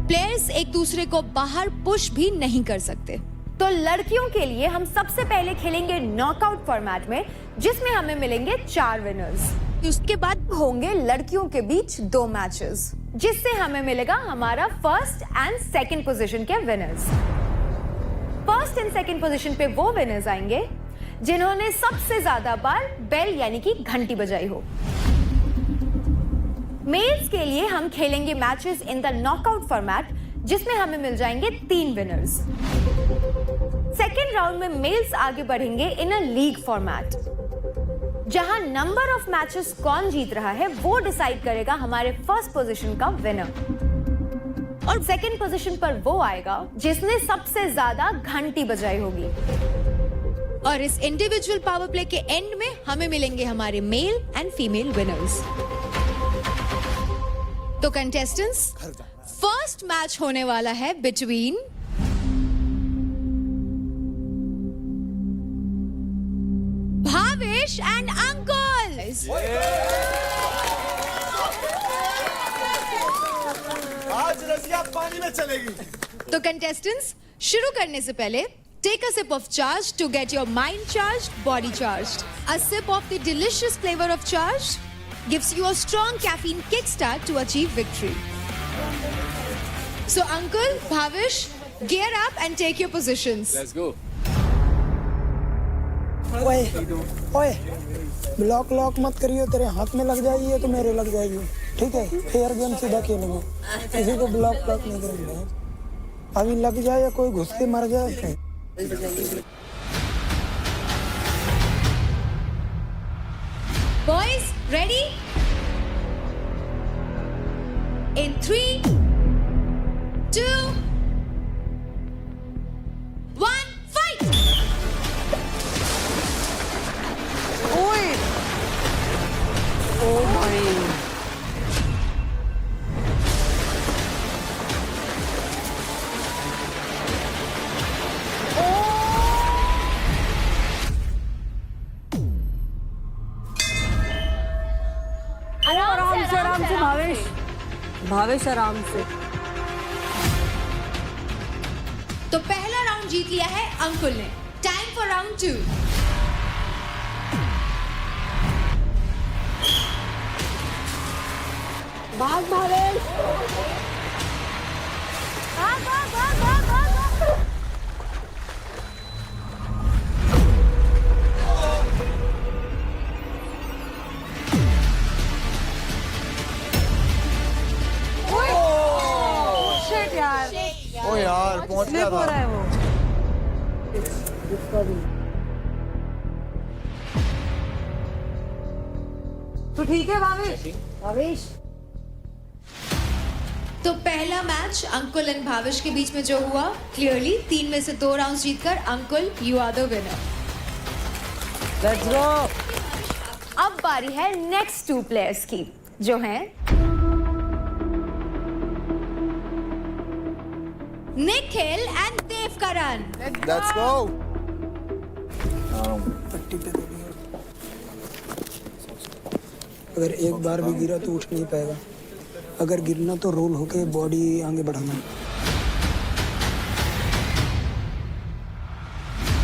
प्लेयर्स एक दूसरे को बाहर पुश भी नहीं कर सकते। तो लड़कियों के लिए हम सबसे पहले खेलेंगे नॉकआउट फॉर्मेट में, जिसमें हमें मिलेंगे 4 विनर्स। उसके बाद होंगे लड़कियों के बीच 2 मैचेस, जिससे हमें मिलेगा हमारा फर्स्ट एंड सेकंड पोजीशन के winners. First and second position पे वो विनर्स आएंगे जिन्होंने सबसे ज्यादा बार बेल यानी कि घंटी बजाई हो। मेल्स के लिए हम खेलेंगे matches in the knockout format, जिसमें हमें मिल जाएंगे 3 विनर्स। सेकेंड राउंड में मेल्स आगे बढ़ेंगे इन अ लीग फॉर्मेट, जहां नंबर ऑफ मैचेस कौन जीत रहा है वो डिसाइड करेगा हमारे फर्स्ट पोजीशन का विनर। और सेकेंड पोजीशन पर वो आएगा जिसने सबसे ज्यादा घंटी बजाई होगी। और इस इंडिविजुअल पावर प्ले के एंड में हमें मिलेंगे हमारे मेल एंड फीमेल विनर्स। तो कंटेस्टेंट्स, फर्स्ट मैच होने वाला है बिटवीन भावेश एंड अंकुल। आज रसिया पानी में चलेगी। तो कंटेस्टेंट्स, शुरू करने से पहले take a sip of charge to get your mind charged, body charged. A sip of the delicious flavor of charge gives you a strong caffeine kickstart to achieve victory. So Uncle, Bhavish, gear up and take your positions. Let's go. ओए block lock मत करियो, तेरे हाथ में लग जाएगी तो मेरे लग जाएगी, ठीक है? फेयर गेम सीधा खेलेंगे, किसी को ब्लॉक लॉक नहीं करेंगे। अभी लग जाए या कोई घुस के मर जाए। Boys, ready? In 3, 2, 1, fight! ओए ओ भाई आराम से भावेश आराम से। तो पहला राउंड जीत लिया है अंकुल ने। Time for round 2। भाग भावेश, भाग भाग भाग भाग भाग। शिट यार, ओ यार पहुंच गया स्लिप हो रहा था। है वो। तो ठीक है भावेश। तो पहला मैच अंकुल एंड भाविश के बीच में जो हुआ, क्लियरली 3 में से 2 राउंड्स जीतकर Ankul, you are the winner. Let's go. अब बारी है नेक्स्ट 2 प्लेयर्स की, जो हैं Nikhil and Devkaran. Let's go. पट्टी पे दे दिया। अगर एक बार भी गिरा तो उठ नहीं पाएगा, अगर गिरना तो रोल होके बॉडी आगे बढ़ाना।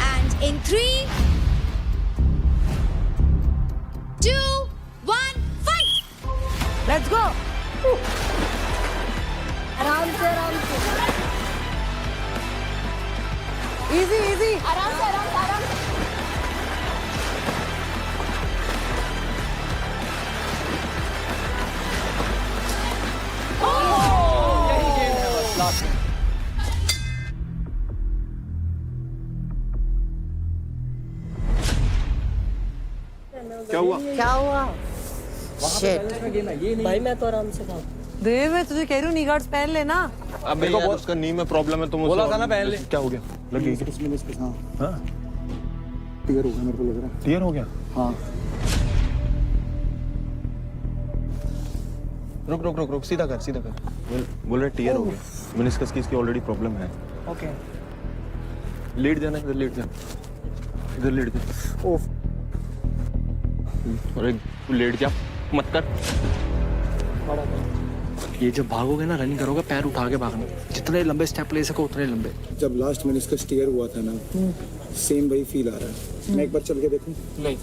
And in 3, 2, 1, fight! लेट्स गो। आराम से इजी आराम से। क्या हुआ? शिट भाई मैं तो आराम से था। देव, मैं तुझे कह रही हूँ नी गार्ड्स पहन लेना। अब मेरे को उसका नी में प्रॉब्लम है, तो मुझे बोला था ना पहन ले। क्या हो गया? लगी हाँ क्लियर हो गया, मेरे को लग रहा है। क्लियर हो गया? हाँ रुक सीधा कर। बोल रहे टीयर हो गया, मेनिस्कस की इसकी ऑलरेडी प्रॉब्लम है। ओके लेट जाना, इधर लेट जा। ओफ अरे तू लेट जा, मत कर। ये जब भागोगे ना, रनिंग करोगे, पैर उठा के भागना। जितने लंबे स्टेप ले सको उतने लंबे। जब लास्ट मेनिस्कस टीयर हुआ था ना, सेम वही फील आ रहा है। मैं एक बार चल के देखूं? नहीं,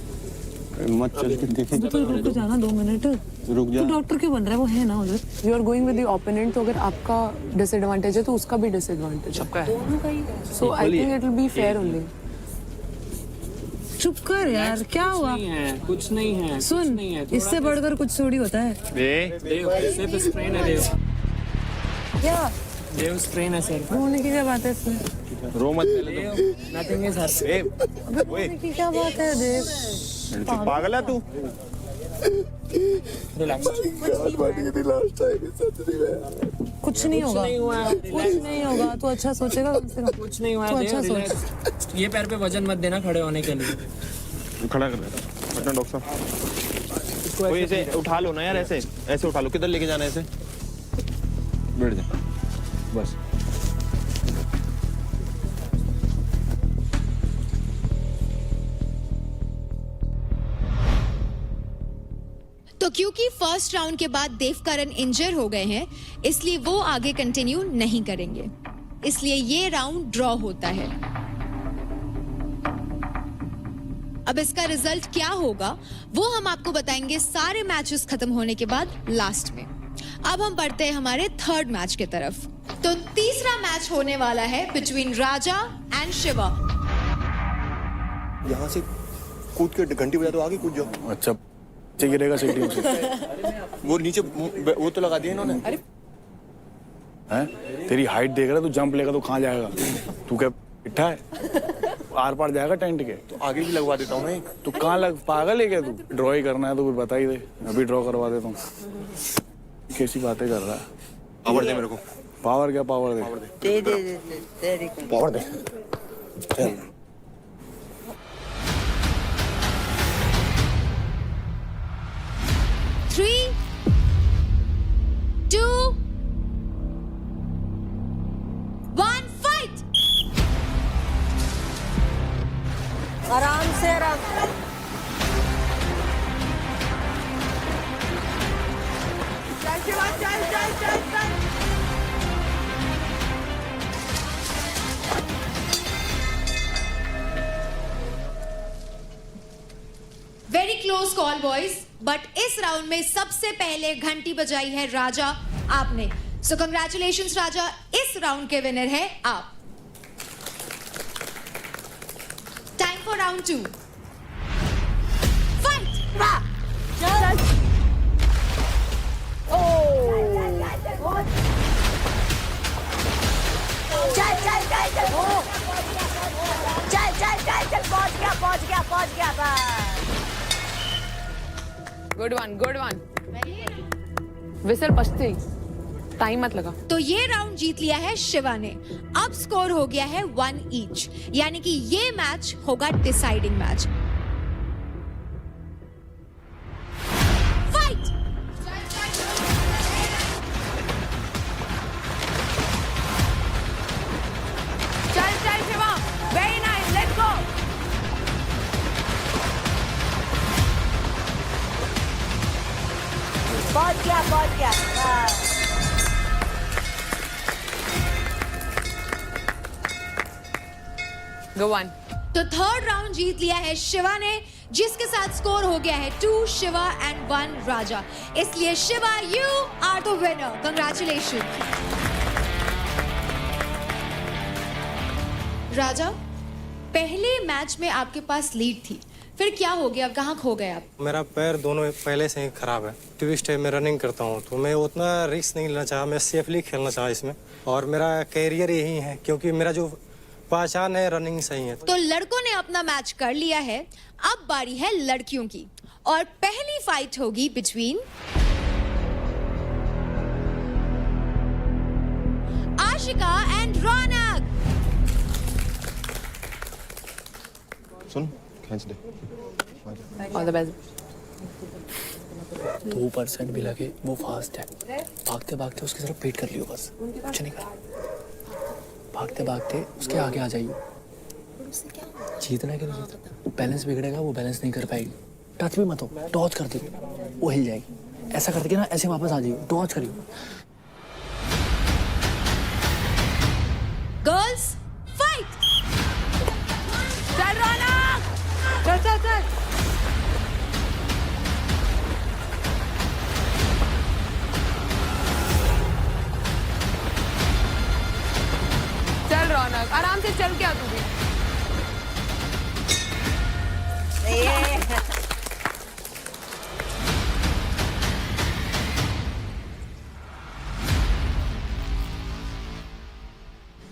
मत चल के देखें। तो रुक जाना 2 मिनट। रुक जा। तो डॉक्टर क्यों बन रहा है, वो है ना उधर। You are going with the opponent, तो अगर आपका डिसएडवांटेज है तो उसका भी डिसएडवांटेज सबका है। So I think it will be fair only. चुप कर यार, क्या हुआ? कुछ नहीं है। सुन, इससे बढ़कर कुछ थोड़ी होता है। सिर्फ स्ट्रेन है देव। क्या देव स्ट्रेन है सर। रोने की क्या बात है इसमें? रो मत पहले तो। नथिंग इज हर। अबे रोने की क्या बात है देव? पागल है तू? कुछ नहीं होगा, कुछ नहीं होगा। तू अच्छा सोचेगा कम से कम। कुछ नहीं हुआ तू है अच्छा देव, सोच। relax। ये पैर पे वजन मत देना खड़े होने के लिए। खड़ा कर देता अपना डॉक्टर साहब। कोई ऐसे उठा लो ना यार, ऐसे ऐसे उठा लो। किधर लेके जाना है ऐसे? बैठ जा बस। तो क्योंकि फर्स्ट राउंड के बाद देवकरण इंजर हो गए हैं, इसलिए वो आगे कंटिन्यू नहीं करेंगे, इसलिए ये राउंड ड्रॉ होता है। अब इसका रिजल्ट क्या होगा वो हम आपको बताएंगे सारे मैचेस खत्म होने के बाद लास्ट में। अब हम बढ़ते हैं हमारे थर्ड मैच की तरफ। तो तीसरा मैच होने वाला है बिटवीन राजा एंड शिवा। यहाँ से कूद के घंटी बजा दो, आगे कूद जाओ। अच्छा गिरेगा सीढ़ियों से। वो नीचे वो तो लगा दिया इन्होंने। हैं? तेरी हाइट देख रहा है, तू जंप लेगा तो कहाँ जाएगा? तू क्या इट्ठा है? आर पार जाएगा टेंट के। तो आगे भी लगवा देता हूँ मैं। तू कहाँ लग पागल है क्या? तू ड्रॉ ही करना है तो कुछ बता ही दे, अभी ड्रॉ करवा देता हूँ। कैसी बातें कर रहा है? पावर दे मेरे को। पावर क्या पावर दे? पावर दे। चल। Three, 2, 1, fight! आराम से आराम। Very close call boys, but इस राउंड में सबसे पहले घंटी बजाई है राजा आपने। सो कंग्रेचुलेशंस राजा, इस राउंड के विनर है आप। Time for round 2। फाइट! पहुंच गया बस। Good one. विसल बजते ही टाइम मत लगा। तो ये राउंड जीत लिया है शिवा ने। अब स्कोर हो गया है 1 ईच, यानी कि ये मैच होगा डिसाइडिंग मैच। फाइट! चल शिवा, वेरी नाइस, लेट्स गो। पहुंच गया। Go one. तो थर्ड राउंड जीत लिया है शिवा ने, जिसके साथ स्कोर हो गया है 2 शिवा एंड 1 राजा। इसलिए Shiva, you are the winner. Congratulation. Raja, पहले मैच में आपके पास लीड थी, फिर क्या हो गया, कहाँ खो गए आप? मेरा पैर दोनों पहले से ही खराब है। ट्विस्ट है, मैं रनिंग करता हूँ तो मैं उतना रिस्क नहीं लेना चाहा, मैं सेफली खेलना चाहा इसमें, और मेरा कैरियर यही है क्योंकि मेरा जो पहचान है रनिंग सही है। तो लड़कों ने अपना मैच कर लिया है, अब बारी है लड़कियों की, और पहली फाइट होगी बिटवीन आशिका एंड रौनक। सुन, खींच दे। All the best. 2% भी लगे, वो फास्ट है। भागते भागते उसकी तरफ पेट कर लियो, बस कुछ नहीं कर। भागते भागते उसके आगे आ जाइए। जीतना है कि नहीं जीतना? बैलेंस बिगड़ेगा, वो बैलेंस नहीं कर पाएगी। टच भी मत हो, डॉज कर दो, वो हिल जाएगी। ऐसा करके ना ऐसे वापस आ जाइए, डॉज करिए। Girls fight! चल रौनक, चल। आराम से चल क्या तू भी।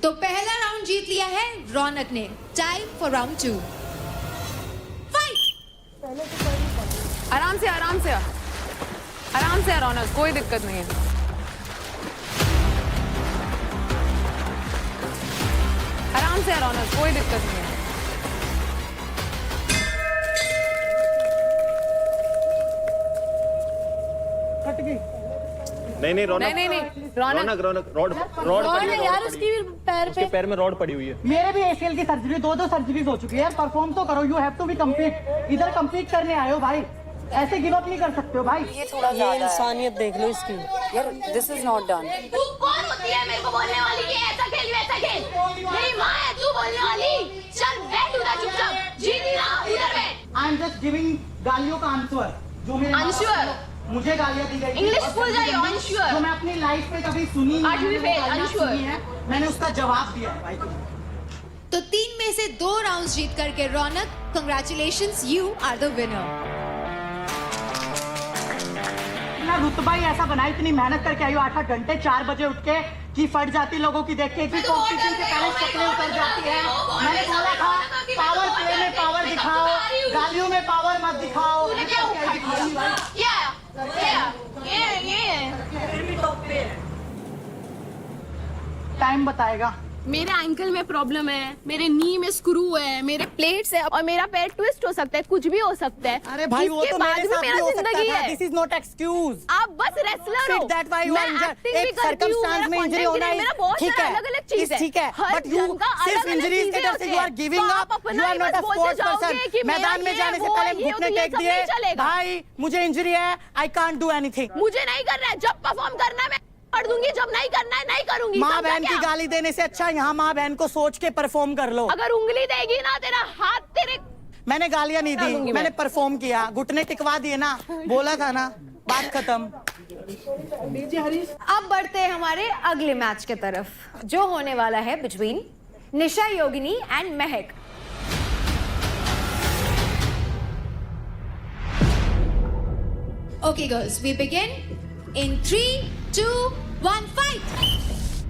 तो पहला राउंड जीत लिया है रौनक ने। Time for round 2। फाइट। आराम से आराम से आराम से रौनक, कोई दिक्कत नहीं है। आराम से रौनक, कोई दिक्कत नहीं है। नहीं रौनक, नहीं रौनक रौनक रॉड यार उसकी पैर पे पैर में रॉड पड़ी हुई है। मेरे भी एसीएल की सर्जरी दो सर्जरीज हो चुकी है यार। परफॉर्म तो करो, you have to be complete. इधर कंप्लीट करने आए हो भाई, ऐसे गिव अप नहीं कर सकते हो भाई। ये इंसानियत देख लो इसकी यार, दिस इज नॉट डन। तू कौन होती है मेरे को बोलने वाली कि ऐसा खेल वैसा खेल? मेरी माँ है तू बोलने वाली? चल बैठ उधर चुपचाप, जीती ना उधर बैठ। आई एम जस्ट गिविंग गालियों का आंसर जो मेरे Unsure? मुझे गालियां दी गई। English भूल जाइए, unsure। जो मैं अपनी लाइफ में कभी सुनी नहीं, आठवीं मैंने वो फेल, गालियां unsure। सुनी है, मैंने उसका जवाब दिया है भाई। तो 3 में से 2 राउंड्स जीत करके Raunak, congratulations, you are the winner. इतना रुतबा ही ऐसा बना, इतनी मेहनत करके आई हो 8 घंटे 4 बजे उठ के कि फट जाती लोगों की देख के, कि कॉम्पिटिशन से पहले शक्लें उतर जाती है। मैंने बोला था पावर प्ले में पावर दिखाओ, गालियों में पावर मत दिखाओ। टाइम बताएगा। मेरे एंकल में प्रॉब्लम है, मेरे नी में स्क्रू है, मेरे प्लेट्स है और मेरा पैर ट्विस्ट हो सकता है, कुछ भी हो सकता है। अरे भाई वो तो मेरे साथ भी हो सकता था। This is not excuse. आप बस रेसलर हो। That why you are injured. एक सर्कमस्टेंस में इंजरी होना है, ठीक है, अलग-अलग चीज है, ठीक है, बट यू सिर्फ इंजरीज के डर से you are giving up. You are not a sports person. मैदान में जाने से पहले घुटने टेक दिए। भाई मुझे इंजरी है, आई कांट डू एनीथिंग। मुझे नहीं करना है, जब परफॉर्म करना है मैं कर दूंगी, जब नहीं करना है नहीं करूंगी। माँ बहन की गाली देने से अच्छा यहाँ माँ बहन को सोच के परफॉर्म कर लो। अगर उंगली देगी ना तेरा हाथ तेरे। मैंने गालियां नहीं दी, मैंने परफॉर्म किया, घुटने टिकवा दिए ना, बोला था ना, बात खत्म। अब बढ़ते हैं हमारे अगले मैच की तरफ, जो होने वाला है between Nisha Yogini and Mahak. Okay girls, we begin in 3, 2, 1, fight!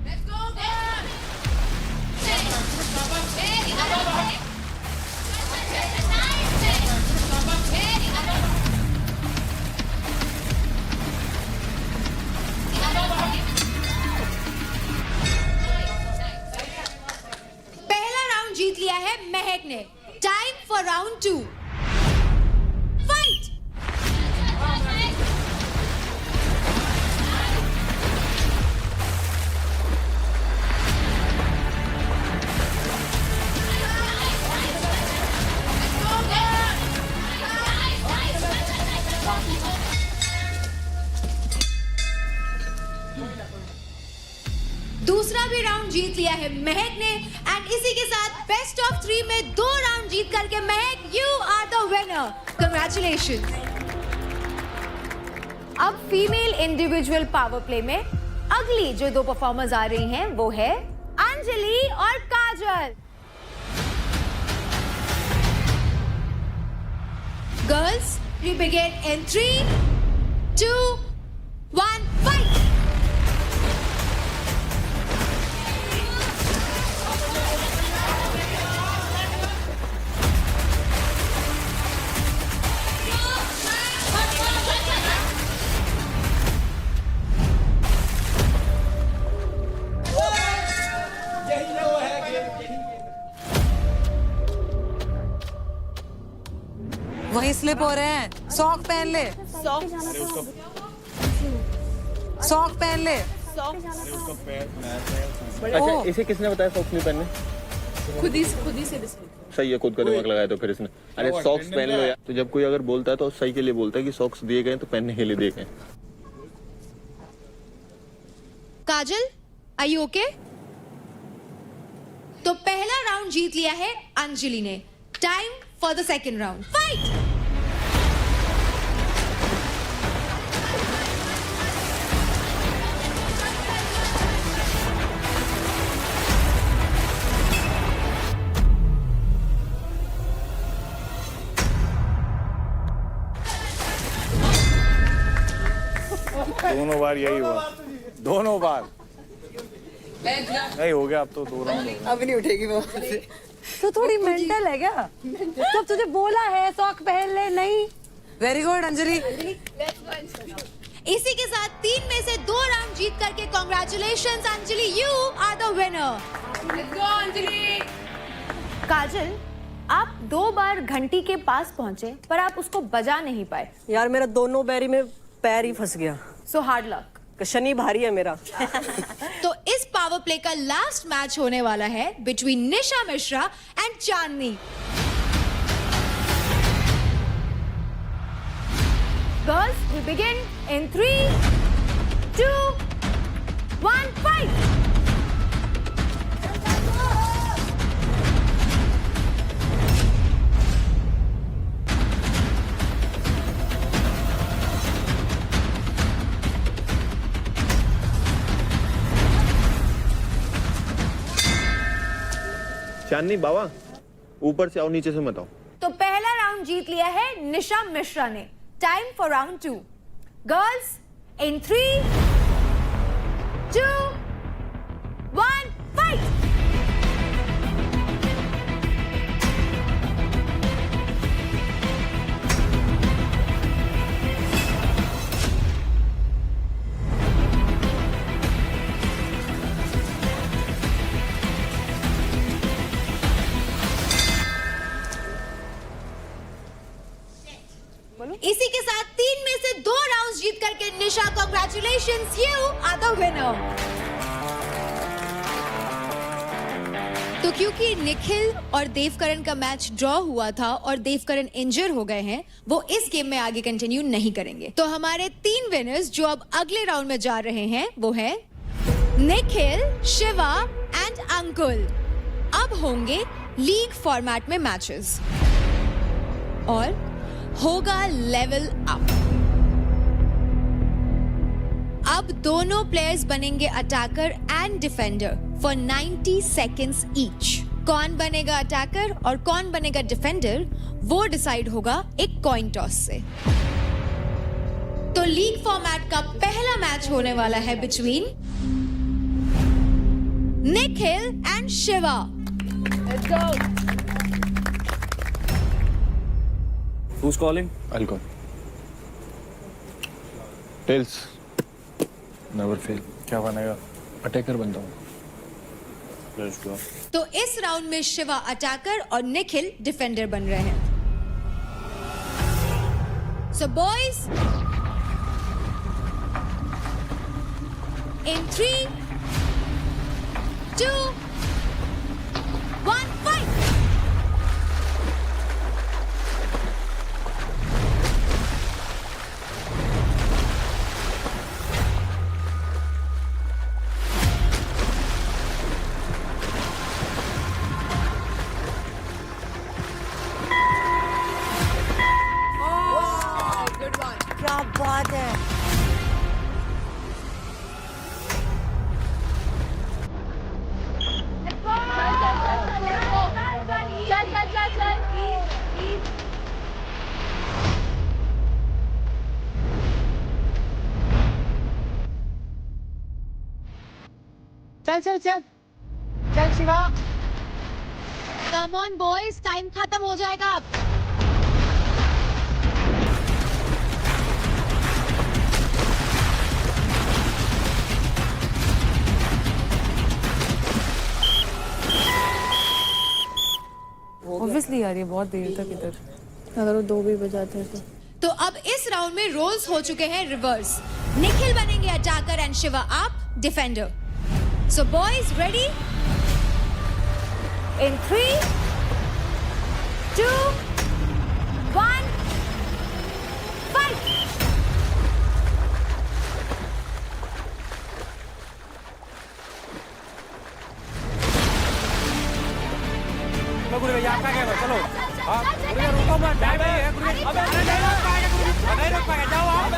Let's go girls! पहला राउंड जीत लिया है महक ने। Time for round 2। फाइट! दूसरा भी राउंड जीत लिया है महक ने एंड इसी के साथ बेस्ट ऑफ 3 में 2 राउंड जीत करके Mahak, you are the winner. Congratulations. अब फीमेल इंडिविजुअल पावर प्ले में अगली जो 2 परफॉर्मर्स आ रही हैं वो है अंजलि और Kajal. Girls, we begin in 3, 2, 1, fight! वही स्लिप हो रहे हैं। सॉक पहन ले, सॉक पहन ले। अच्छा इसे किसने बताया सॉक्स नहीं पहनने? खुद ही से सही है, खुद का दिमाग लगाया तो फिर इसने। अरे सॉक्स पहन लो यार। तो जब कोई अगर बोलता है तो सही के लिए बोलता है कि सॉक्स दिए गए तो पहनने के लिए दिए गए। काजल, आर यू ओके? तो पहला राउंड जीत लिया है अंजलि ने। Time for the second round. Fight! दोनों बार यही हुआ, दोनों बार नहीं हो गया। अब तो 2 राउंड हो गए। अब नहीं उठेगी वो। तो थोड़ी मेंटल है क्या? जब तुझे बोला है सॉक पहन ले, नहीं। Very good Anjali. इसी के साथ 3 में से 2 राउंड जीत करके congratulations Anjali, you are the winner. Let's go Anjali. Kajal, आप 2 बार घंटी के पास पहुंचे पर आप उसको बजा नहीं पाए। यार मेरा दोनों बैरी में पैर ही फंस गया। So hard luck. शनि भारी है मेरा। तो इस पावर प्ले का लास्ट मैच होने वाला है between Nisha Mishra and Chandni. Girls, we begin in 3, 2, 1, fight. Chandni बाबा, ऊपर से आओ, नीचे से मत आओ। तो पहला राउंड जीत लिया है निशा मिश्रा ने। Time for round 2। Girls, in 3, 2, 1, fight. इसी के साथ 3 में से 2 राउंड्स जीत करके Nisha, congratulations, you are the winner. तो क्योंकि निखिल और देवकरण का मैच ड्रॉ हुआ था और देवकरण इंजर हो गए हैं, वो इस गेम में आगे कंटिन्यू नहीं करेंगे। तो हमारे 3 विनर्स जो अब अगले राउंड में जा रहे हैं वो है निखिल, शिवा एंड अंकुल। अब होंगे लीग फॉर्मेट में मैचेस और होगा लेवल अप। अब दोनों प्लेयर्स बनेंगे attacker and defender for 90 seconds each. कौन बनेगा अटैकर और कौन बनेगा डिफेंडर वो डिसाइड होगा एक कॉइन टॉस से। तो लीग फॉर्मेट का पहला मैच होने वाला है between Nikhil and Shiva. Let's go. Who's calling? I'll call. Tails. Never fail. क्या बनेगा? अटैकर बनता हूँ। Let's go. तो इस राउंड में शिवा अटैकर और निखिल डिफेंडर बन रहे हैं। सो बॉयज, इन 3, 2, 1, फाइट। क्या बात है। चल चल Shiva. Come on boys, time खत्म हो जाएगा अब। ऑब्वियसली यार ये बहुत देर तक इधर, अगर वो 2 भी बजाते तो अब इस राउंड में रोल्स हो चुके हैं रिवर्स। निखिल बनेंगे अटैकर एंड शिवा आप defender. So boys ready? In 3, 2, 1, fight. चलो रुको मत, टाइम नहीं है। नहीं रोक पाएगा, जाओ आप।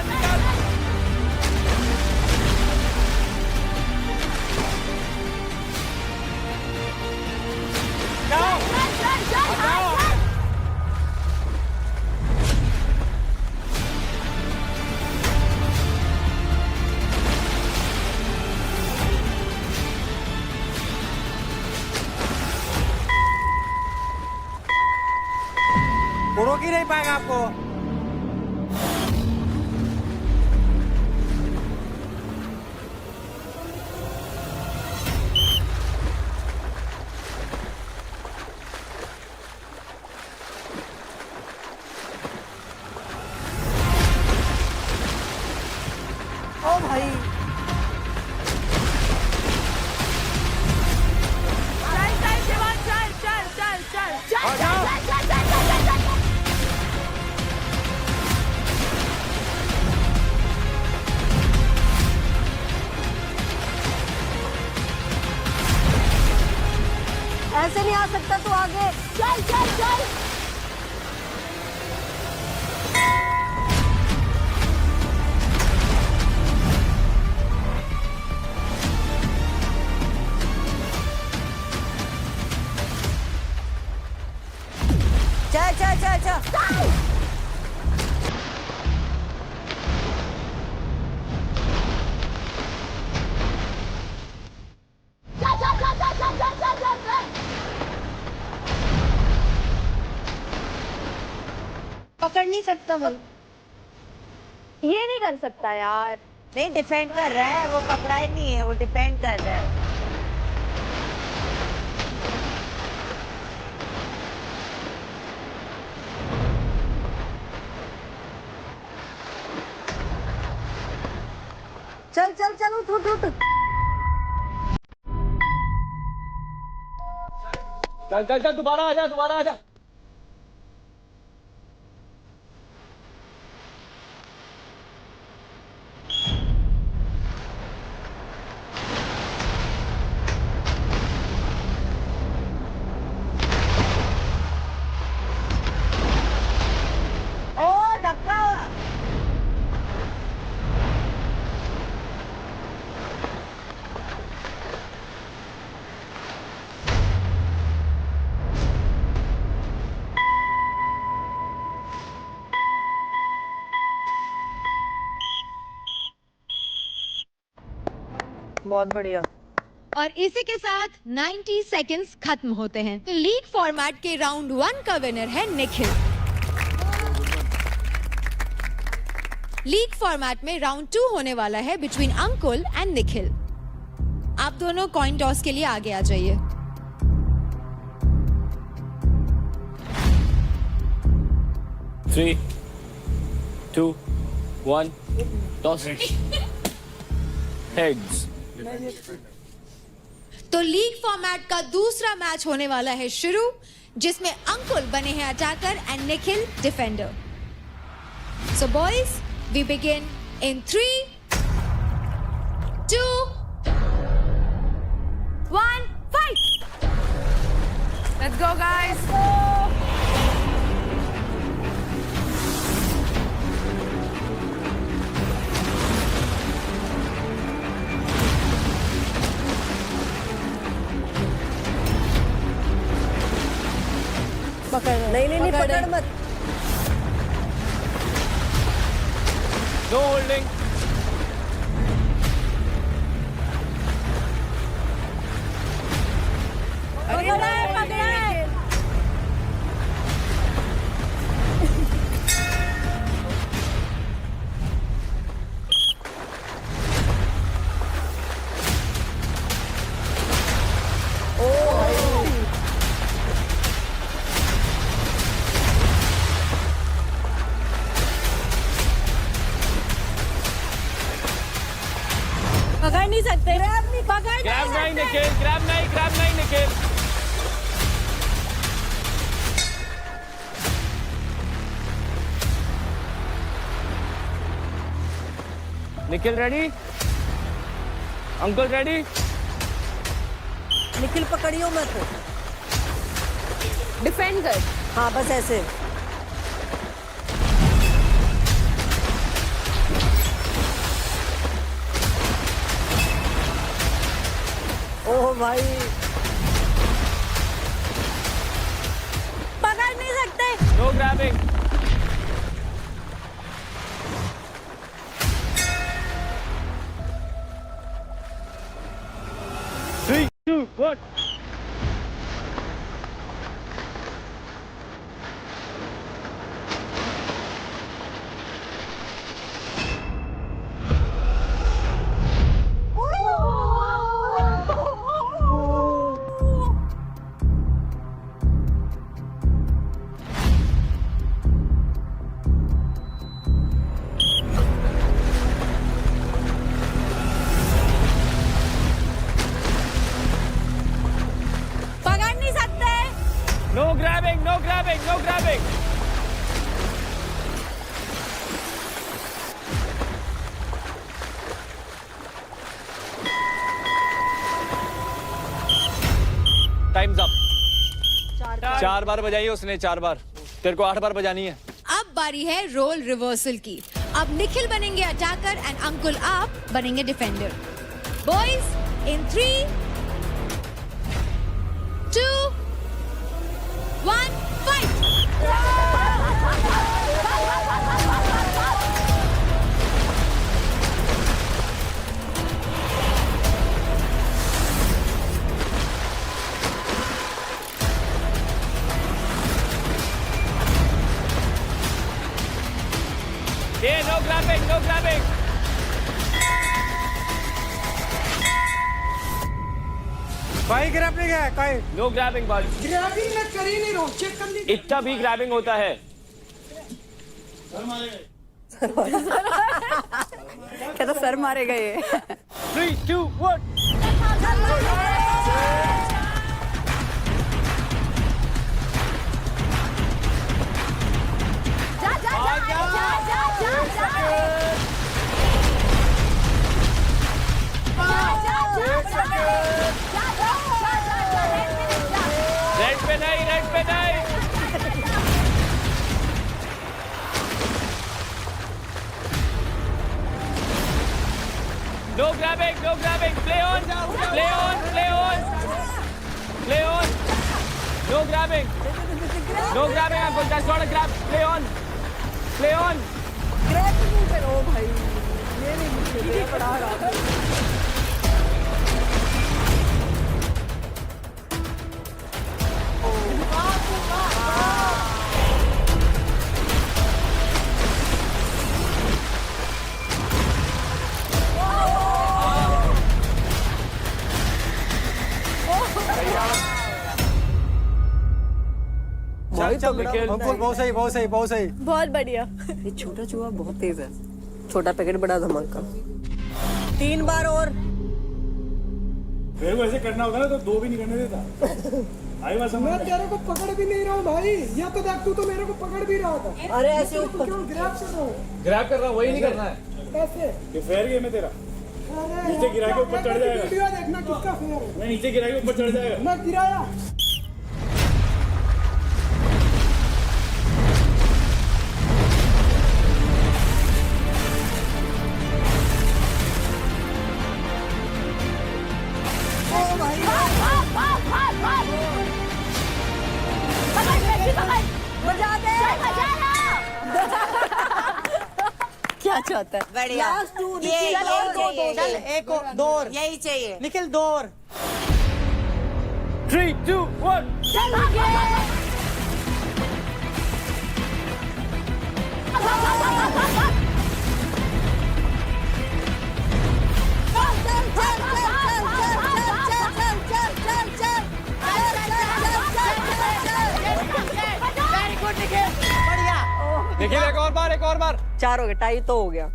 नहीं पाएगा आपको। ओ भाई ऐसे नहीं आ सकता तू आगे। चल चल चल। चल चल चल चल पकड़ नहीं सकता वो, ये नहीं कर सकता यार। नहीं डिफेंड कर रहा है वो, पकड़ा ही नहीं है वो, डिफेंड कर रहा है। चल चल चल उठ उठ उठ। चल चल चल दोबारा आ जा, दोबारा आ जा। ओ धक्का। बहुत बढ़िया। और इसी के साथ 90 सेकंड्स खत्म होते हैं। तो लीग फॉर्मेट के राउंड 1 का विनर है निखिल। लीग फॉर्मेट में राउंड 2 होने वाला है बिटवीन अंकुल एंड निखिल। आप दोनों कॉइन टॉस के लिए आगे आ जाइए। Three two one toss. Heads. तो लीग फॉर्मेट का दूसरा मैच होने वाला है शुरू, जिसमें अंकुल बने हैं attacker and Nikhil defender. So boys, we begin in 3, 2, 1, fight. Let's go guys. पकड़ नहीं नहीं नहीं पकड़ मत। No holding. पकड़ा है पकड़ा है। पकड़ नहीं सकते। ग्रैब नहीं निखिल, ग्रैब नहीं Nikhil. Nikhil ready? Uncle ready? Nikhil पकड़ियो मत। डिफेंड कर। हाँ बस ऐसे। ओह भाई पकड़ नहीं सकते। No grabbing. Three, two, one. 4 बार बजाई उसने, 4 बार। तेरे को 8 बार बजानी है। अब बारी है रोल रिवर्सल की। अब निखिल बनेंगे अटैकर एंड अंकुल आप बनेंगे defender. Boys in 3, 2, 1 fight. No grabbing, no grabbing. कोई ग्रैबिंग है, कोई No grabbing, बॉल। ग्रैबिंग मैं कर ही नहीं रहा हूँ, चेक कर ली। इतना भी ग्रैबिंग होता है। क्या तो सर मारेगा ये। 3, 2, 1। रेड पे नहीं, रेड पे नहीं। No grabbing, no grabbing. Play on, play on, play on, play on. No grabbing, no grabbing. Uncle, that's not a grab. Play on, play on. Grab नहीं करो भाई, ये नहीं मुझे पढ़ा रहा। चल निकल। अंकुल बहुत सही, बहुत सही, बहुत सही। बहुत बढ़िया। ये छोटा चूहा बहुत तेज है। छोटा पैकेट बड़ा धमाका। 3 बार और। मेरे को ऐसे करना होता ना तो 2 भी नहीं करने देता। आई बात समझ। मैं तेरे को पकड़ भी नहीं रहा हूँ भाई, या तो देख तू तो मेरे को पकड़ भी रहा था। अरे ऐसे ऊपर क्यों ग्रैब कर रहा हूँ? ग्रैब कर रहा हूँ, वही नहीं करना है। कैसे? ये फेयर गेम है तेरा। नीचे गिरा के ऊपर चढ़ जाएगा। वीडियो देखना किसका फेयर है। मैं नीचे गिरा के ऊपर चढ़ जाएगा। मैं गिराया। क्या चाहता है? बढ़िया। ये एक और 2 और यही चाहिए। निखिल 2 और। 3, 2, 1। निखिल एक और बार, एक और बार। 4 हो गया, टाई तो हो गया।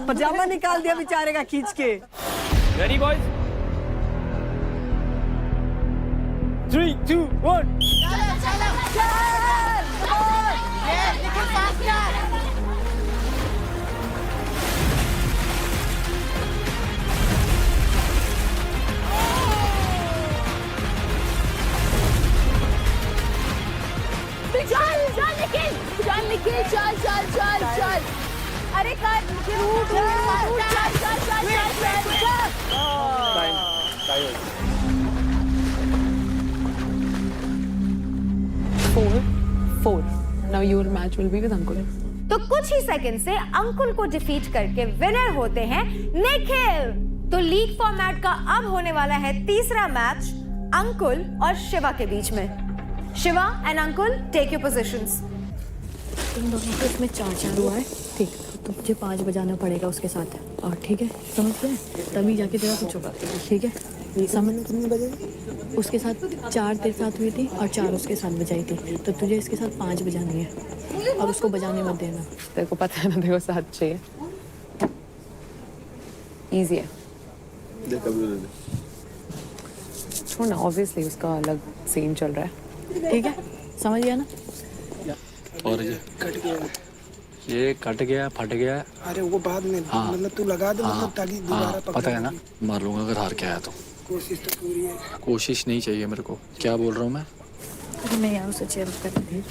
पजामा निकाल दिया बेचारे का खींच के। Ready boys? 3, 2, 1। निखिल चल चल चल चल। अरे कर निखिल, रूट चल चल चल चल चल। Time 4. Now your match will be with Ankur. तो कुछ ही सेकंड से अंकुल को डिफीट करके विनर होते हैं निखिल। तो लीग फॉर्मेट का अब होने वाला है तीसरा मैच अंकुल और शिवा के बीच में। Shiva and uncle, take your positions. इन दोनों को इसमें 4-4 हुआ है, ठीक। तो मुझे 5 बजाना पड़ेगा उसके साथ, और ठीक है, समझ गए? तभी जाके तेरा कुछ होगा, ठीक है? समझ। कितनी बजे? उसके साथ 4 तेरे साथ हुई थी और 4 उसके साथ बजाई थी, तो तुझे इसके साथ 5 बजानी है और उसको बजाने मत देना। तेरे को पता है ना, तेरे को 7 चाहिए। इजी है। छोड़ ना, ऑब्वियसली उसका अलग सीन चल रहा है। ठीक है, समझ गया ना? और ये कट गया। ये कट गया, फट गया। अरे वो बाद में, मतलब तू लगा दे, मतलब ताकि दोबारा पता है ना, मार लूंगा अगर हार के आया तो। कोशिश तो पूरी है। कोशिश नहीं चाहिए मेरे को। क्या बोल रहा हूँ मैं? अरे नहीं यार, उसे चेयर अप करी थी,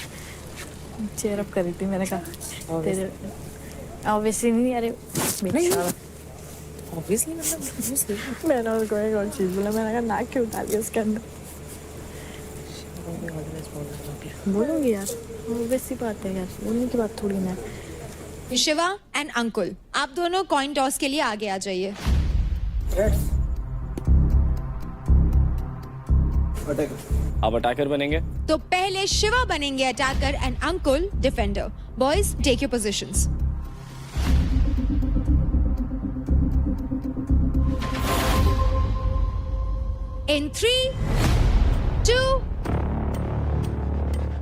चेयर अप करी थी, मैंने कहा तेरे ऑब्वियसली नहीं, अरे बेचारा ऑब्वियसली मतलब मैंने उसको एक और चीज़ बोला, मैंने कहा नाक क्यों डाली उसके अंदर। बोलूँगी यार, ऑब्वियसली बात है यार, बोलने की बात थोड़ी ना है। शिवा एंड अंकुल, आप दोनों कॉइन टॉस के लिए आगे आ जाइए। आप अटैकर बनेंगे। तो पहले शिवा बनेंगे attacker and Ankul defender. Boys take your positions. In 3, 2,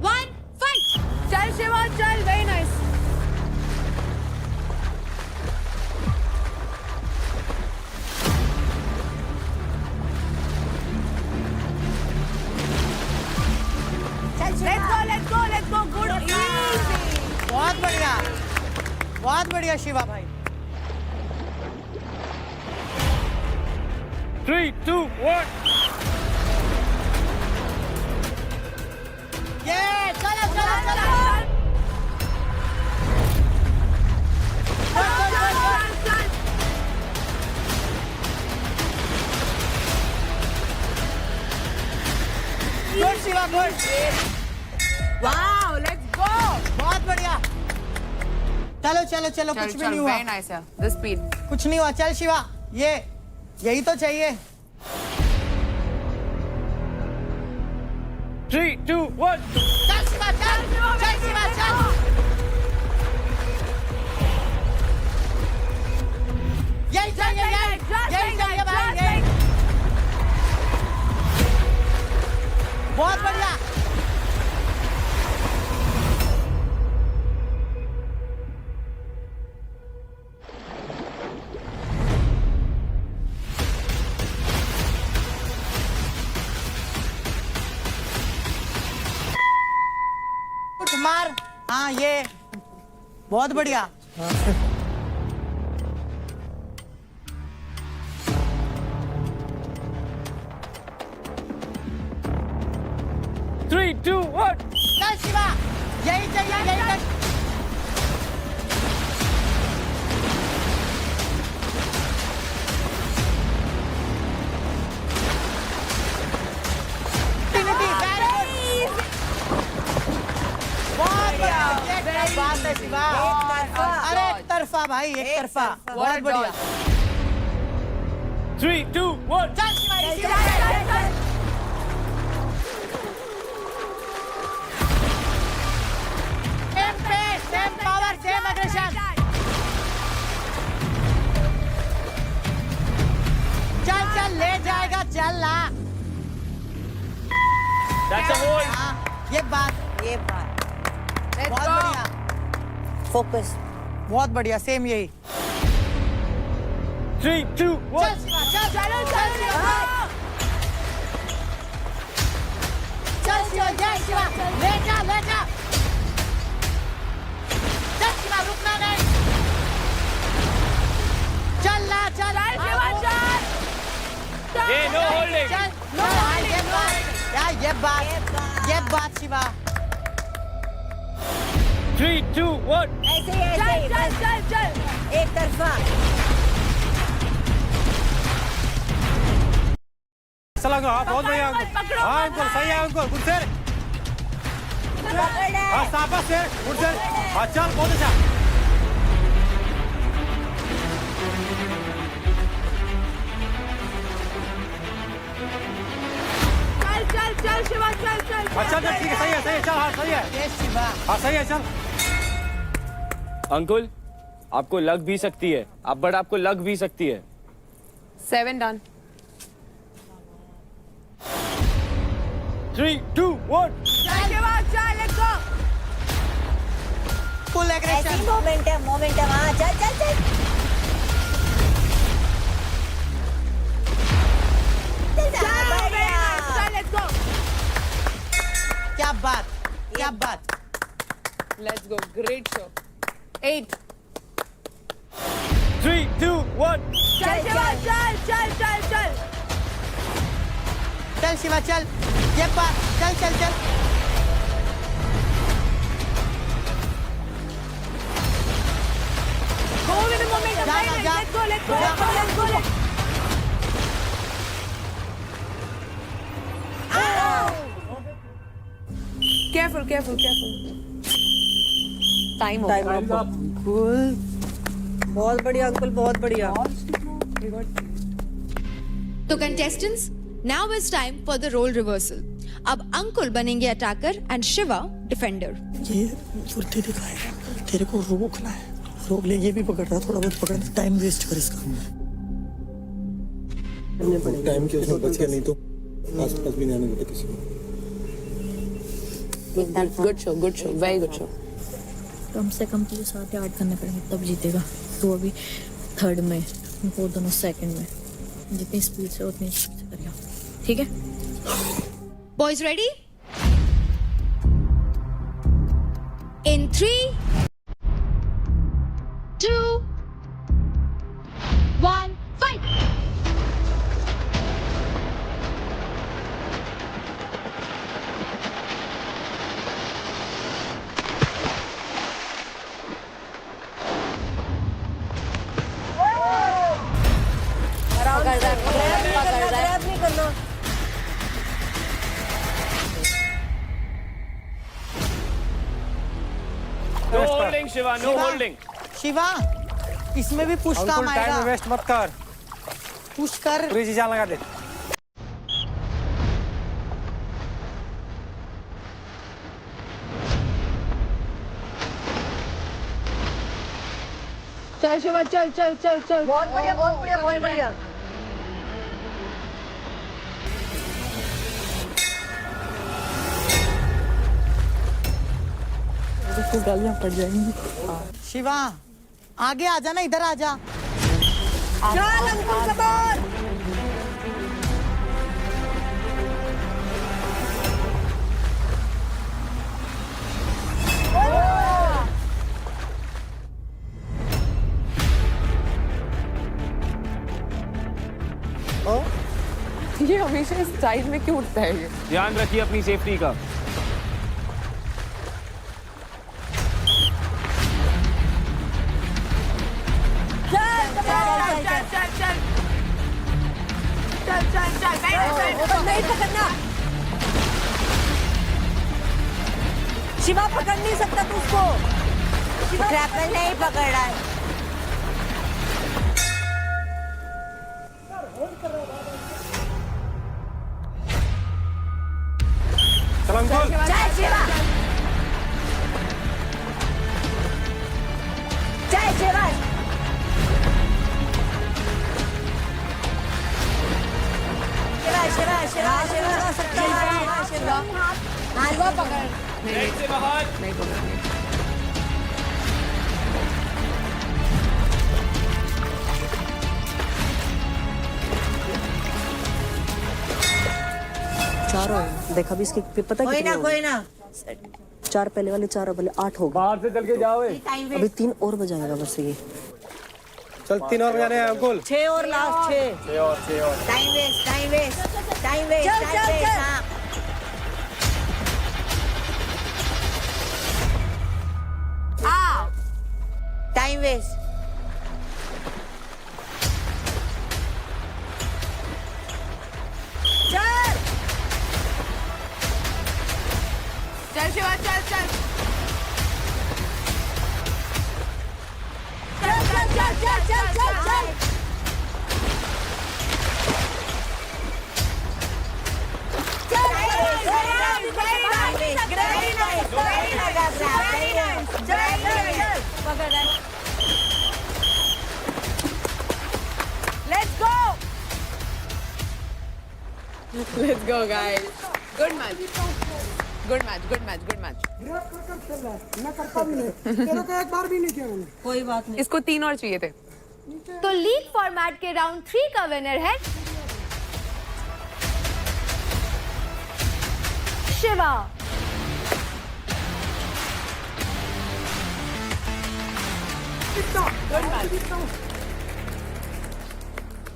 1, fight! चल शिवा चल, very nice. Let's go good, easy. बहुत बढ़िया शिवा भाई। 3, 2, 1 ये चलो चलो चलो। Good Shiva, good. Wow, let's go. बहुत बढ़िया। चलो चलो चलो, कुछ भी नहीं हुआ। वेरी नाइस यार, द स्पीड। कुछ नहीं हुआ, चल शिवा, ये यही तो चाहिए। 3, 2, 1 चल शिवा चल, चल शिवा चल। यही चाहिए, यही चाहिए भाई, यही। बहुत बढ़िया। मार, हाँ ये बहुत बढ़िया। 3, 2, 1 चल शिवा, यही चाहिए, यही चाहिए। बात है शिवा। अरे एक तरफा भाई, एक तरफा, बहुत बढ़िया। 3, 2, 1 चल Shiva, same pace, same power, same aggression. चल चल, ले जाएगा, चल ला। ये बात बहुत बढ़िया। फोकस। बहुत बढ़िया, सेम यही। 3, 2, 1 चल शिवा, चल चलो, चल शिवा, चल शिवा, जय शिवा, ले जा, ले जा। चल शिवा, रुकना नहीं। चल ला, चल शिवा, चल। ये नो होल्डिंग। चल, नो होल्डिंग। यार ये बात शिवा। 3, 2, 1 चल एक तरफा। चला गो, हाँ बहुत बढ़िया अंकुल। हाँ अंकुल, सही है अंकुल, गुड सर। हाँ शाबाश सर, गुड सर। हाँ चल, बहुत अच्छा। चल शिवा, चल अच्छा चल, ठीक है, सही है, चल, हाँ सही है। ये शिवा, हाँ सही है, चल। अंकुल, आपको लग भी सकती है, बट आपको लग भी सकती है। 7 डन। 3, 2, 1 चल शिवा, चल, let's go. Full aggression. Momentum, हाँ चल चल चल। क्या बात। Let's go, great show. 8। 3, 2, 1 चल शिवा, चल। चल शिवा, चल। ये बात, चल चल चल। Go with the momentum. जा, Very nice. जा. Let's go, let's go, let's go, let's go. Careful, careful, careful. Time Ankul, बहुत बढ़िया अंकुल, बहुत बढ़िया. तो contestants, now is time for the role reversal. अब अंकुल बनेंगे अटैकर एंड शिवा डिफेंडर. ये फुर्ती दिखाएगा, तेरे को रोकना है. रोक ले, ये भी पकड़ रहा, थोड़ा बहुत पकड़, टाइम वेस्ट कर इसका. टाइम के उसमें बच गया, नहीं तो आसपास भी नहीं आने देता किसी को. Good show, very good show. कम से कम तुझे 7 या 8 करने पड़ेंगे तब जीतेगा. तो अभी 3rd में, वो दोनों 2nd में. जितनी स्पीड से उतनी स्पीड से करिए, ठीक है? Boys ready? In 3, 2, 1, fight! Grab नहीं करना. No holding, Shiva. No holding. Shiva, इसमें भी पुश काम अंकुल टाइम आएगा. वेस्ट मत कर. पुश कर. पूरी चीज़ लगा दे. चल शिवा, चल चल चल चल. बहुत बढ़िया, बहुत बढ़िया, बहुत बढ़िया. तो गालियां पड़ जाएंगी. शिवा, आगे आ जाना, इधर आ जा. चल अंकुल कबार. ये हमेशा इस साइड में क्यों उठता है? ध्यान रखिए अपनी सेफ्टी का. नहीं पकड़ना. शिवा पकड़ नहीं सकता तू उसको. ग्रैपल नहीं पकड़ रहा है. चल अंकुल. चल शिवा. चल शिवा. शिवा शिवा शिवा शिवा शिवा शिवा पकड़. नेट से बाहर. नहीं पकड़ने. चारों देखा भी इसके पता है कितने कोई ना. 4 पहले वाले 4 वाले 8 हो गए. बाहर से चल के जाओ. अभी 3 और बजाएगा बस ये. चल 3 और बजाने हैं अंकुल. 6 और लास्ट 6. 6 और. Time waste, time waste, time waste. चल चल चल. Time waste. चल चल शिवा, चल चल. चल चल चल चल चल चल. Let's go, guys. Good match. Good match. Good match. Good match. मैं करता भी नहीं. तेरे को एक बार भी नहीं किया मैंने. कोई बात नहीं. इसको 3 और चाहिए थे. तो लीग फॉर्मेट के राउंड 3 का विनर है शिवा.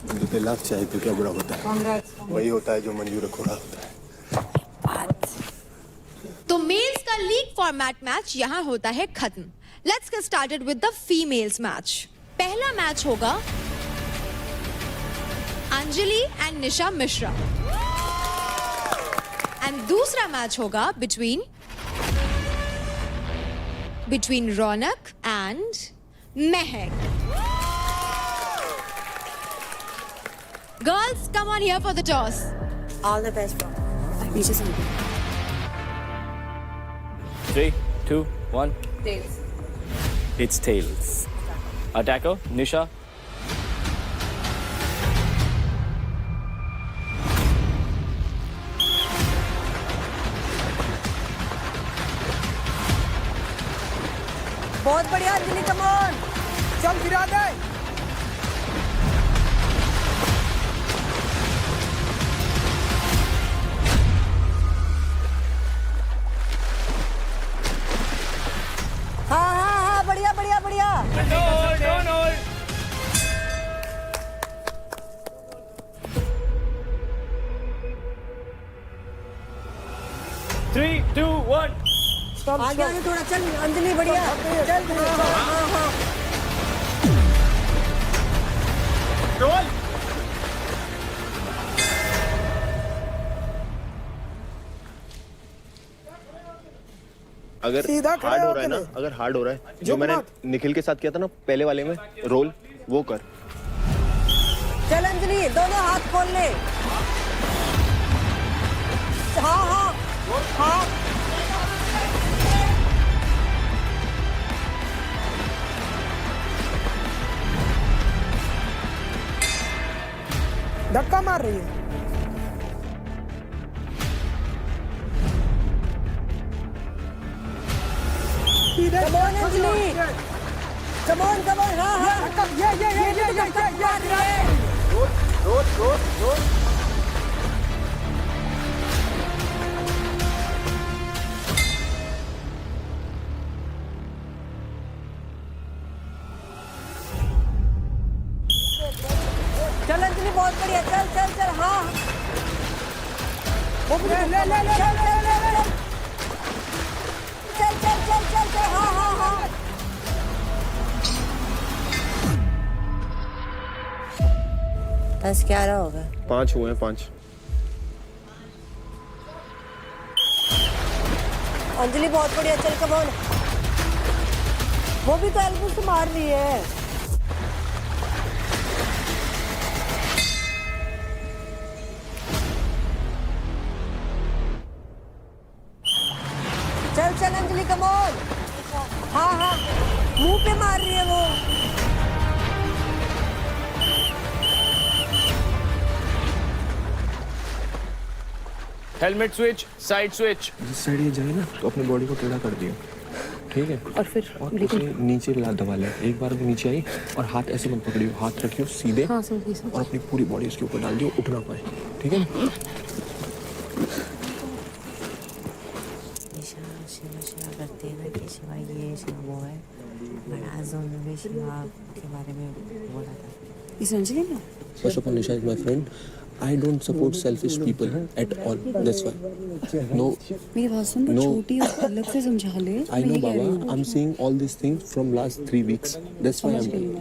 मुझे लाख चाहिए तो क्या बुरा होता है. वही होता है जो मंजूर को होता है. तो मेल्स का लीग फॉर्मेट मैच यहाँ होता है खत्म. Let's get started with the females match. पहला मैच होगा Anjali and Nisha Mishra and दूसरा मैच होगा between Raunak and Mahak. Girls, come on here for the toss. All the best, bro. 3, 2, 1. Tails. It's tails. Attacker, Nisha. बहुत बढ़िया Anjali, come on. चल गिरा दे. हाँ, बढ़िया बढ़िया बढ़िया. Don't hold. 3, 2, 1. आगे आगे थोड़ा चल अंजलि, बढ़िया. चल हाँ. रोल. अगर हार्ड हो रहा है ना, अगर हार्ड हो रहा है, जो मैंने निखिल के साथ किया था ना पहले वाले में रोल, वो कर. चल अंजलि, दोनों हाथ खोल ले. हाँ. धक्का मार रही है. Come on Anjali. Come on. हाँ. ये. रोल. चल अंजलि, बहुत बढ़िया. चल. हाँ. ले. चल. हाँ. 10-11 हो गए. 5 हुए हैं. 5. अंजलि बहुत बढ़िया. चल कम ऑन. वो भी तो एल्बो से मार रही है. चल अंजलि, कम ऑन. हाँ. मुंह पे मार रही है वो. Helmet switch, side switch. जिस साइड ये जाए ना तो अपनी बॉडी को टेढ़ा कर दियो, ठीक है. और फिर नीचे दबा ले. एक बार नीचे आई और हाथ ऐसे मत पकड़ियो, हाथ रखियो सीधे. हाँ, और अपनी पूरी बॉडी उसके ऊपर डाल दियो, उठ ना पाए, ठीक है. शिवा करते हैं ना कि शिवा ये शिवा वो है, बट आज उन्होंने शिवा के बारे में बोला था. इस अंजलि ने First of all, Nisha is my friend. I don't support selfish people at all. That's why. No. मेरी बात सुन. No. छोटी है, अलग से समझा ले. I know, Baba. I'm seeing all these things from last 3 weeks. That's why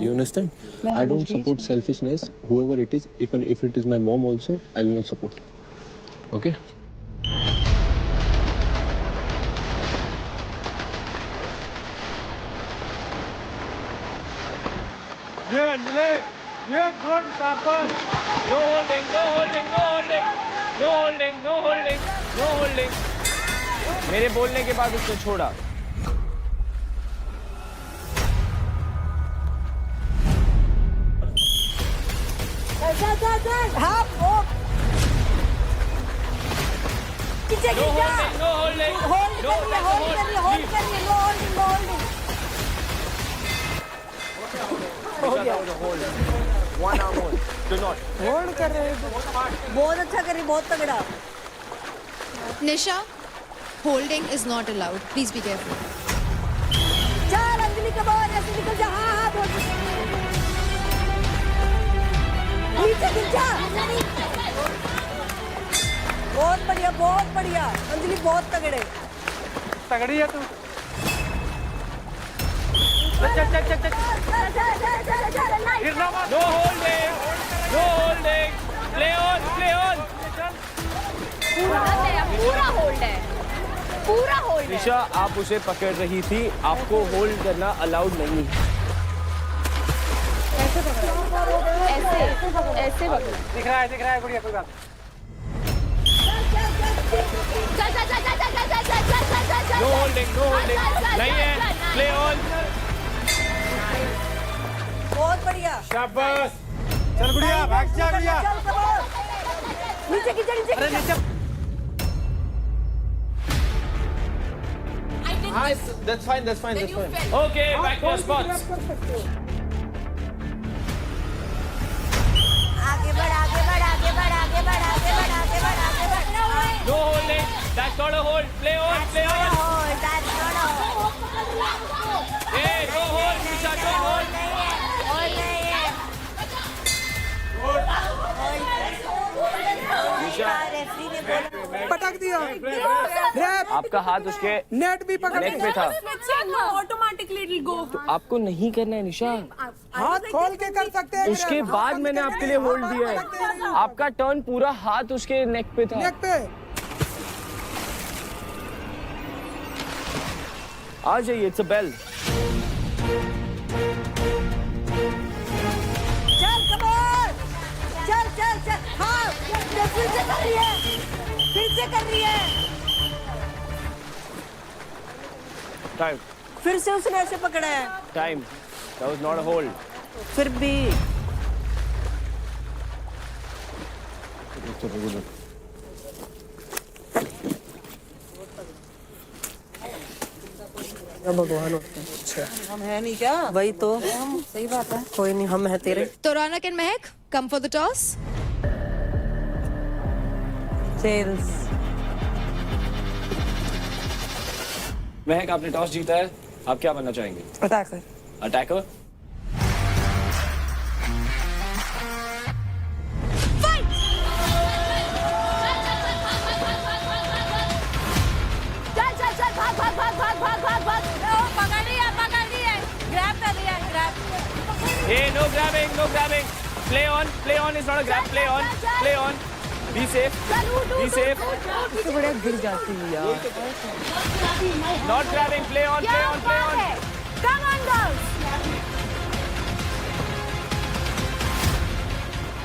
you understand? I don't support selfishness. Whoever it is, even if it is my mom also, I will not support. Okay? No holding. मेरे बोलने के बाद उसने छोड़ा. चल. हाँ. पीछे गिर जा. No holding. होल्ड कर रही. No holding. हो गया. One arm hold. Do not. Hold कर रहे हैं. बहुत अच्छा कर रही, बहुत तगड़ा. Nisha, holding is not allowed. Please be careful. चल अंजलि, कम ऑन. ऐसे निकल जा. हाँ. नीचे गिर जा. बहुत बढ़िया. अंजलि बहुत तगड़ी है तू. No holding. No holding. Play on. Play on. पूरा होल्ड है, पूरा होल्ड है। निशा, आप उसे पकड़ रही थी, आपको होल्ड करना अलाउड नहीं। ऐसे ऐसे पकड़ो। दिख रहा है गुड़िया, कोई बात No holding. No holding. नहीं है। Play on. बहुत बढ़िया। शाबाश। चल गुड़िया, भाग जा गुड़िया। नीचे नीचे नीचे। अरे नीचे। That's fine. Okay, back to your spots. आगे बढ़ आगे बढ़ आगे बढ़ आगे बढ़ आगे बढ़ आगे बढ़ आगे बढ़। No holding. That's not a hold. Play on. Play on. Hey, no hold. Nisha, no hold. निशा, पटक दिया। रैप। आपका हाथ उसके नेट भी पकड़ नेक पे था। Automatically go. तो आपको नहीं करना है निशा। हाथ खोल के कर सकते हैं। उसके बाद मैंने आपके लिए होल्ड दिया है। आपका टर्न पूरा हाथ उसके नेक पे था। नेक पे। आ जाइए, इट्स अ बेल। चल कमर, चल चल चल। हाँ, फिर से कर रही है, फिर से कर रही है। टाइम। फिर से उसने ऐसे पकड़ा है। Time. That was not a hold. फिर भी भगवान होते हैं। अच्छा, हम है नहीं क्या? वही तो सही बात है। कोई नहीं, हम है तेरे। तो Raunak and Mahak, come for the toss. सेल्स। महक, आपने टॉस जीता है, आप क्या बनना चाहेंगे? Attacker. Attacker? Hey, no grabbing. Play on is not a grab. Play on. Be safe. Be safe. इससे बड़ा गिर जाती है यार। Not grabbing. Play on. Come on, girls.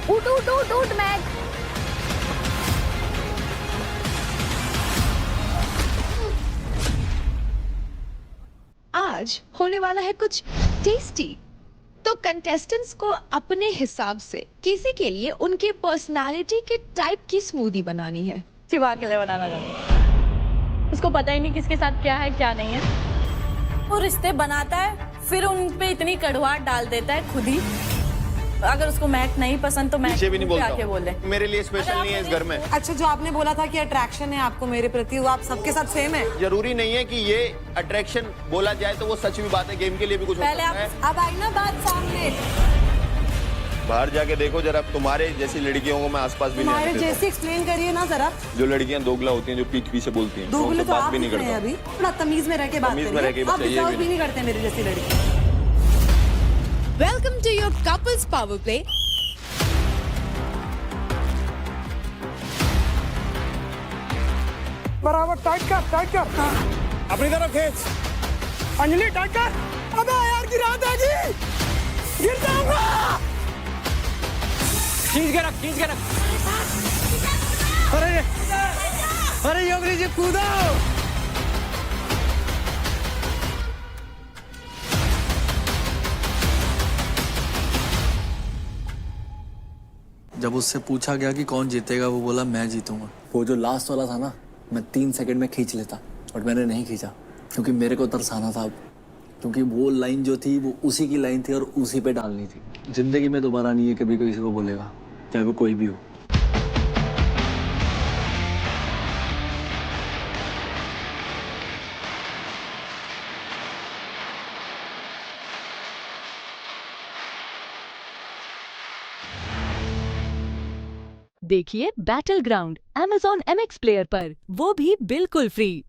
उठ, मैक। आज होने वाला है कुछ टेस्टी। तो कंटेस्टेंट्स को अपने हिसाब से किसी के लिए उनके पर्सनालिटी के टाइप की स्मूदी बनानी है। शिवा के लिए बनाना चाहती हूँ। उसको पता ही नहीं किसके साथ क्या है क्या नहीं है। वो रिश्ते बनाता है, फिर उन पे इतनी कड़वाहट डाल देता है खुद ही। अगर उसको मैक नहीं पसंद तो मैक भी नहीं बोलता आके बोले। मेरे लिए स्पेशल नहीं है इस घर में। अच्छा, जो आपने बोला था कि अट्रैक्शन है आपको मेरे प्रति, वो आप सबके साथ सेम है? जरूरी नहीं है कि ये अट्रैक्शन बोला जाए तो वो सच भी बात है, गेम के लिए भी कुछ पहले होता है। अब आई ना बात सामने। बाहर जाके देखो जरा, तुम्हारे जैसी लड़कियों को मैं आसपास भी नहीं हमारे आने देता। जैसे एक्सप्लेन करिए ना जरा। जो लड़कियां दोगला होती हैं, जो पीठ पीछे बोलती हैं, दोगले तो बात आप भी नहीं दिख रहे हैं करता। अभी। थोड़ा तमीज में रह के बात तमीज में रह के करिए। आप चाहिए डिस्टर्ब भी भी नहीं करते मेरी जैसी लड़की। Welcome to your couples power play. बराबर टाइट कर। अपनी तरफ खींच। अंजलि टाइट कर। अबे यार गिरा देगी, गिर जाऊंगा। खींच के रख। अरे योगेश जी कूदो। जब उससे पूछा गया कि कौन जीतेगा, वो बोला मैं जीतूंगा। वो जो लास्ट वाला था ना, मैं 3 सेकंड में खींच लेता, बट मैंने नहीं खींचा क्योंकि मेरे को तरसाना था। क्योंकि वो लाइन जो थी वो उसी की लाइन थी और उसी पे डालनी थी। जिंदगी में दोबारा नहीं है कभी कोई किसी को बोलेगा, चाहे वो कोई भी हो। देखिए battle ground Amazon MX player पर, वो भी बिल्कुल फ्री।